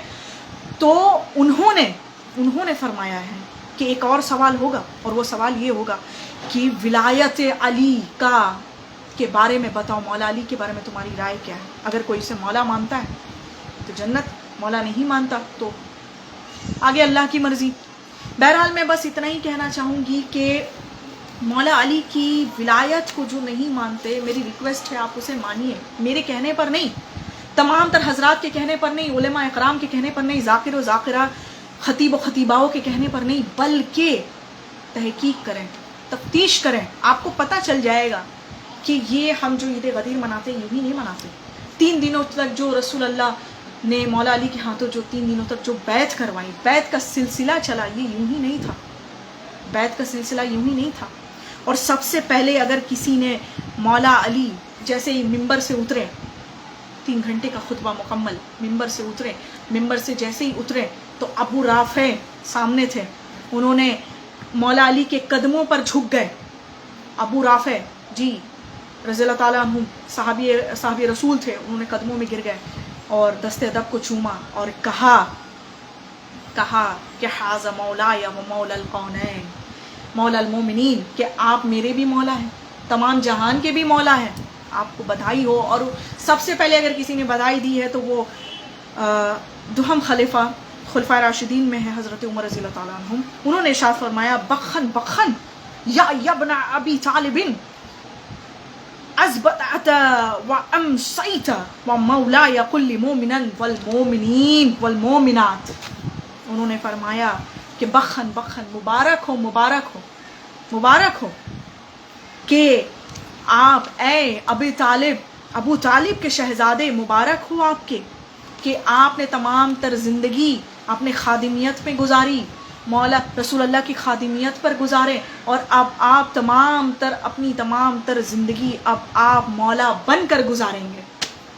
تو انہوں نے فرمایا ہے کہ ایک اور سوال ہوگا، اور وہ سوال یہ ہوگا کہ ولایت علی کے بارے میں بتاؤ، مولا علی کے بارے میں تمہاری رائے کیا ہے؟ اگر کوئی اسے مولا مانتا ہے تو جنت، مولا نہیں مانتا تو آگے اللہ کی مرضی. بہرحال میں بس اتنا ہی کہنا چاہوں گی کہ مولا علی کی ولایت کو جو نہیں مانتے، میری ریکویسٹ ہے آپ اسے مانیے، میرے کہنے پر نہیں، تمام تر حضرات کے کہنے پر نہیں، علماء اکرام کے کہنے پر نہیں، ذاکر و ذاکرہ، خطیب و خطیباؤں کے کہنے پر نہیں، بلکہ تحقیق کریں، تفتیش کریں. آپ کو پتہ چل جائے گا کہ یہ ہم جو عید غدیر مناتے یوں ہی نہیں مناتے. 3 دنوں تک جو رسول اللہ نے مولا علی کے ہاتھوں جو 3 دنوں تک جو بیعت کروائی، بیعت کا سلسلہ چلا، یہ یوں ہی نہیں تھا. بیعت کا سلسلہ یوں ہی نہیں تھا. اور سب سے پہلے اگر کسی نے مولا علی جیسے ہی ممبر سے اترے، 3 گھنٹے کا خطبہ مکمل، ممبر سے اترے، ممبر سے جیسے ہی اترے تو ابو رافع سامنے تھے، انہوں نے مولا علی کے قدموں پر جھک گئے. ابو رافع جی رضی اللہ تعالیٰ عنہ صحابی رسول تھے، انہوں نے قدموں میں گر گئے اور دست ادب کو چوما اور کہا کہ حاذا مولاي و مولا القونین، مولا المومنین، کہ آپ میرے بھی مولا ہیں، تمام جہان کے بھی مولا ہیں. آپ کو بدھائی ہو. اور سب سے پہلے اگر کسی نے بدھائی دی ہے تو وہ دوہم خلفائے راشدین میں ہے حضرت عمر رضی اللہ تعالیٰ عنہ. انہوں نے ارشاد فرمایا بخن یا ابن ابی طالب ازبطت وامسیت ومولاي كل مؤمن والمؤمنین والمؤمنات. انہوں نے فرمایا کہ بخن مبارک ہو کہ آپ اے ابو طالب کے شہزادے، مبارک ہو آپ کے کہ آپ نے تمام تر زندگی اپنے خادمیت میں گزاری، مولا رسول اللہ کی خادمیت پر گزارے، اور اب آپ اپنی تمام تر زندگی اب آپ مولا بن کر گزاریں گے.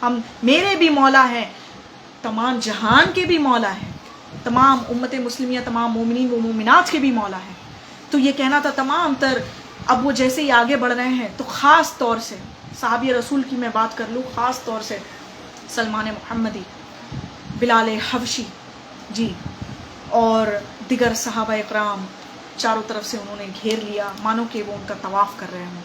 ہم میرے بھی مولا ہیں، تمام جہان کے بھی مولا ہیں، تمام امت مسلمیہ، تمام مومنین و مومنات کے بھی مولا ہیں. تو یہ کہنا تھا تمام تر. اب وہ جیسے ہی آگے بڑھ رہے ہیں تو خاص طور سے صحابی رسول کی میں بات کر لوں، خاص طور سے سلمان محمدی، بلال حبشی جی اور دیگر صحابہ اکرام چاروں طرف سے انہوں نے گھیر لیا، مانو کہ وہ ان کا طواف کر رہے ہوں.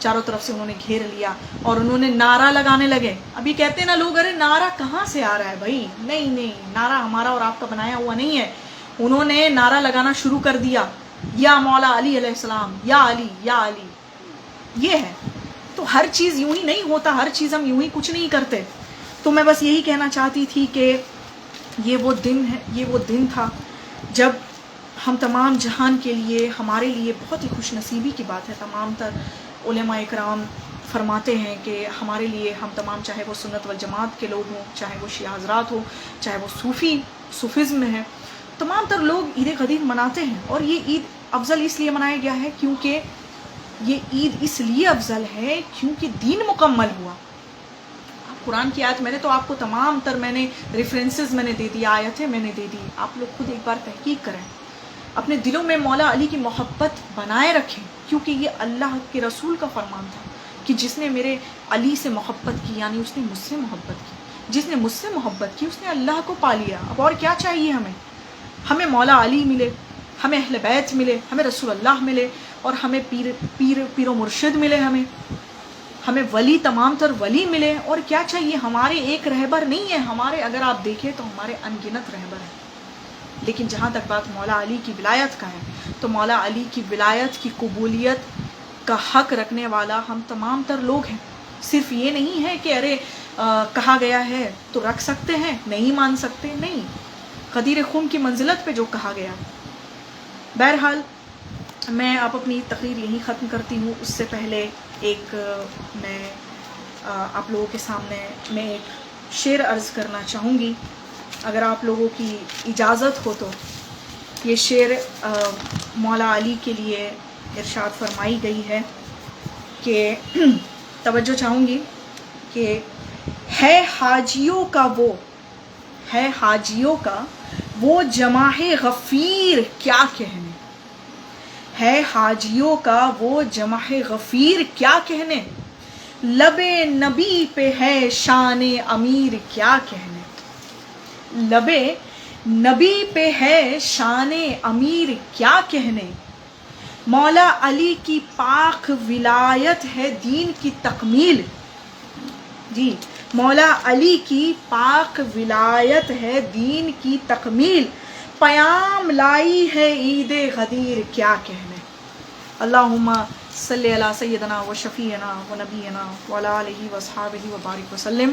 چاروں طرف سے انہوں نے گھیر لیا اور انہوں نے نعرہ لگانے لگے. ابھی کہتے ہیں نا لوگ، ارے نعرہ کہاں سے آ رہا ہے بھائی؟ نہیں، نعرہ ہمارا اور آپ کا بنایا ہوا نہیں ہے. انہوں نے نعرہ لگانا شروع کر دیا، یا مولا علی علیہ السلام، یا علی یا علی. یہ ہے تو ہر چیز یوں ہی نہیں ہوتا، ہر چیز ہم یوں ہی کچھ نہیں کرتے. تو میں بس یہی کہنا چاہتی تھی کہ یہ وہ دن تھا جب ہم تمام جہان کے لیے، ہمارے لیے بہت ہی خوش نصیبی کی بات ہے. تمام تر علماء اکرام فرماتے ہیں کہ ہمارے لیے، ہم تمام، چاہے وہ سنت والجماعت کے لوگ ہوں، چاہے وہ شیعہ حضرات ہوں، چاہے وہ صوفیزم میں ہے، تمام تر لوگ عید غدیر مناتے ہیں. اور یہ عید افضل اس لیے منایا گیا ہے کیونکہ یہ عید اس لیے افضل ہے کیونکہ دین مکمل ہوا. قرآن کی آیت میں نے تو آپ کو تمام تر ریفرنسز میں نے دے دی، آیتیں میں نے دے دی. آپ لوگ خود ایک بار تحقیق کریں، اپنے دلوں میں مولا علی کی محبت بنائے رکھیں، کیونکہ یہ اللہ کے رسول کا فرمان تھا کہ جس نے میرے علی سے محبت کی، یعنی اس نے مجھ سے محبت کی. جس نے مجھ سے محبت کی اس نے اللہ کو پا لیا. اب اور کیا چاہیے ہمیں؟ ہمیں مولا علی ملے، ہمیں اہل بیت ملے، ہمیں رسول اللہ ملے، اور ہمیں پیر و مرشد ملے، ہمیں ولی، تمام تر ولی ملے. اور کیا چاہیے؟ ہمارے ایک رہبر نہیں ہے، ہمارے اگر آپ دیکھیں تو ہمارے انگنت رہبر ہیں. لیکن جہاں تک بات مولا علی کی ولایت کا ہے تو مولا علی کی ولایت کی قبولیت کا حق رکھنے والا ہم تمام تر لوگ ہیں. صرف یہ نہیں ہے کہ ارے کہا گیا ہے تو رکھ سکتے ہیں، نہیں مان سکتے، نہیں. غدیر خم کی منزلت پہ جو کہا گیا. بہرحال میں اب اپنی تقریر یہیں ختم کرتی ہوں. اس سے پہلے ایک میں آپ لوگوں کے سامنے میں ایک شعر عرض کرنا چاہوں گی، اگر آپ لوگوں کی اجازت ہو تو. یہ شعر مولا علی کے لیے ارشاد فرمائی گئی ہے کہ توجہ چاہوں گی کہ ہے حاجیوں کا وہ جماح غفیر کیا کہنے، ہے حاجیوں کا وہ جماح غفیر کیا کہنے، لب نبی پہ ہے شان امیر کیا کہنے، لب نبی پہ ہے شان امیر کیا کہنے، مولا علی کی پاک ولایت ہے دین کی تکمیل. جی، مولا علی کی پاک ولایت ہے دین کی تکمیل، پیام لائی ہے عید غدیر کیا کہنے. اللہم صلی علی سیدنا و شفیعنا و نبینا و علی آلہ و اصحابہ و بارک وسلم.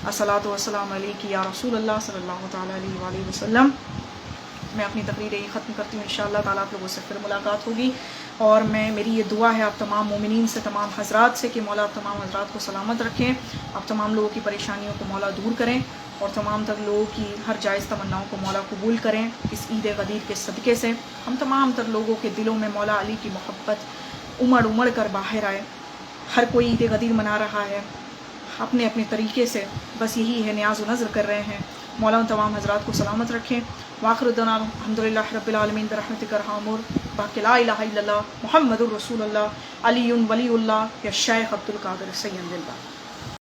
الصلاۃ والسلام علیک یا رسول اللہ صلی اللہ تعالیٰ علیہ وآلہ وسلم. میں اپنی تقریر یہی ختم کرتی ہوں. انشاءاللہ تعالیٰ آپ لوگوں سے پھر ملاقات ہوگی، اور میری یہ دعا ہے آپ تمام مومنین سے، تمام حضرات سے، کہ مولا آپ تمام حضرات کو سلامت رکھیں، آپ تمام لوگوں کی پریشانیوں کو مولا دور کریں، اور تمام تر لوگوں کی ہر جائز تمناؤں کو مولا قبول کریں. اس عید غدیر کے صدقے سے ہم تمام تر لوگوں کے دلوں میں مولا علی کی محبت امڑ امڑ کر باہر آئے. ہر کوئی عید غدیر منا رہا ہے اپنے اپنے طریقے سے، بس یہی ہے، نیاز و نظر کر رہے ہیں. مولا تمام حضرات کو سلامت رکھیں. وآخر دعوانا الحمدللہ رب العالمین برحمتک ارحم باقی لا الہ الا اللہ محمد الرسول اللہ علی ولی اللہ یا شیخ عبد القادر سید اللہ.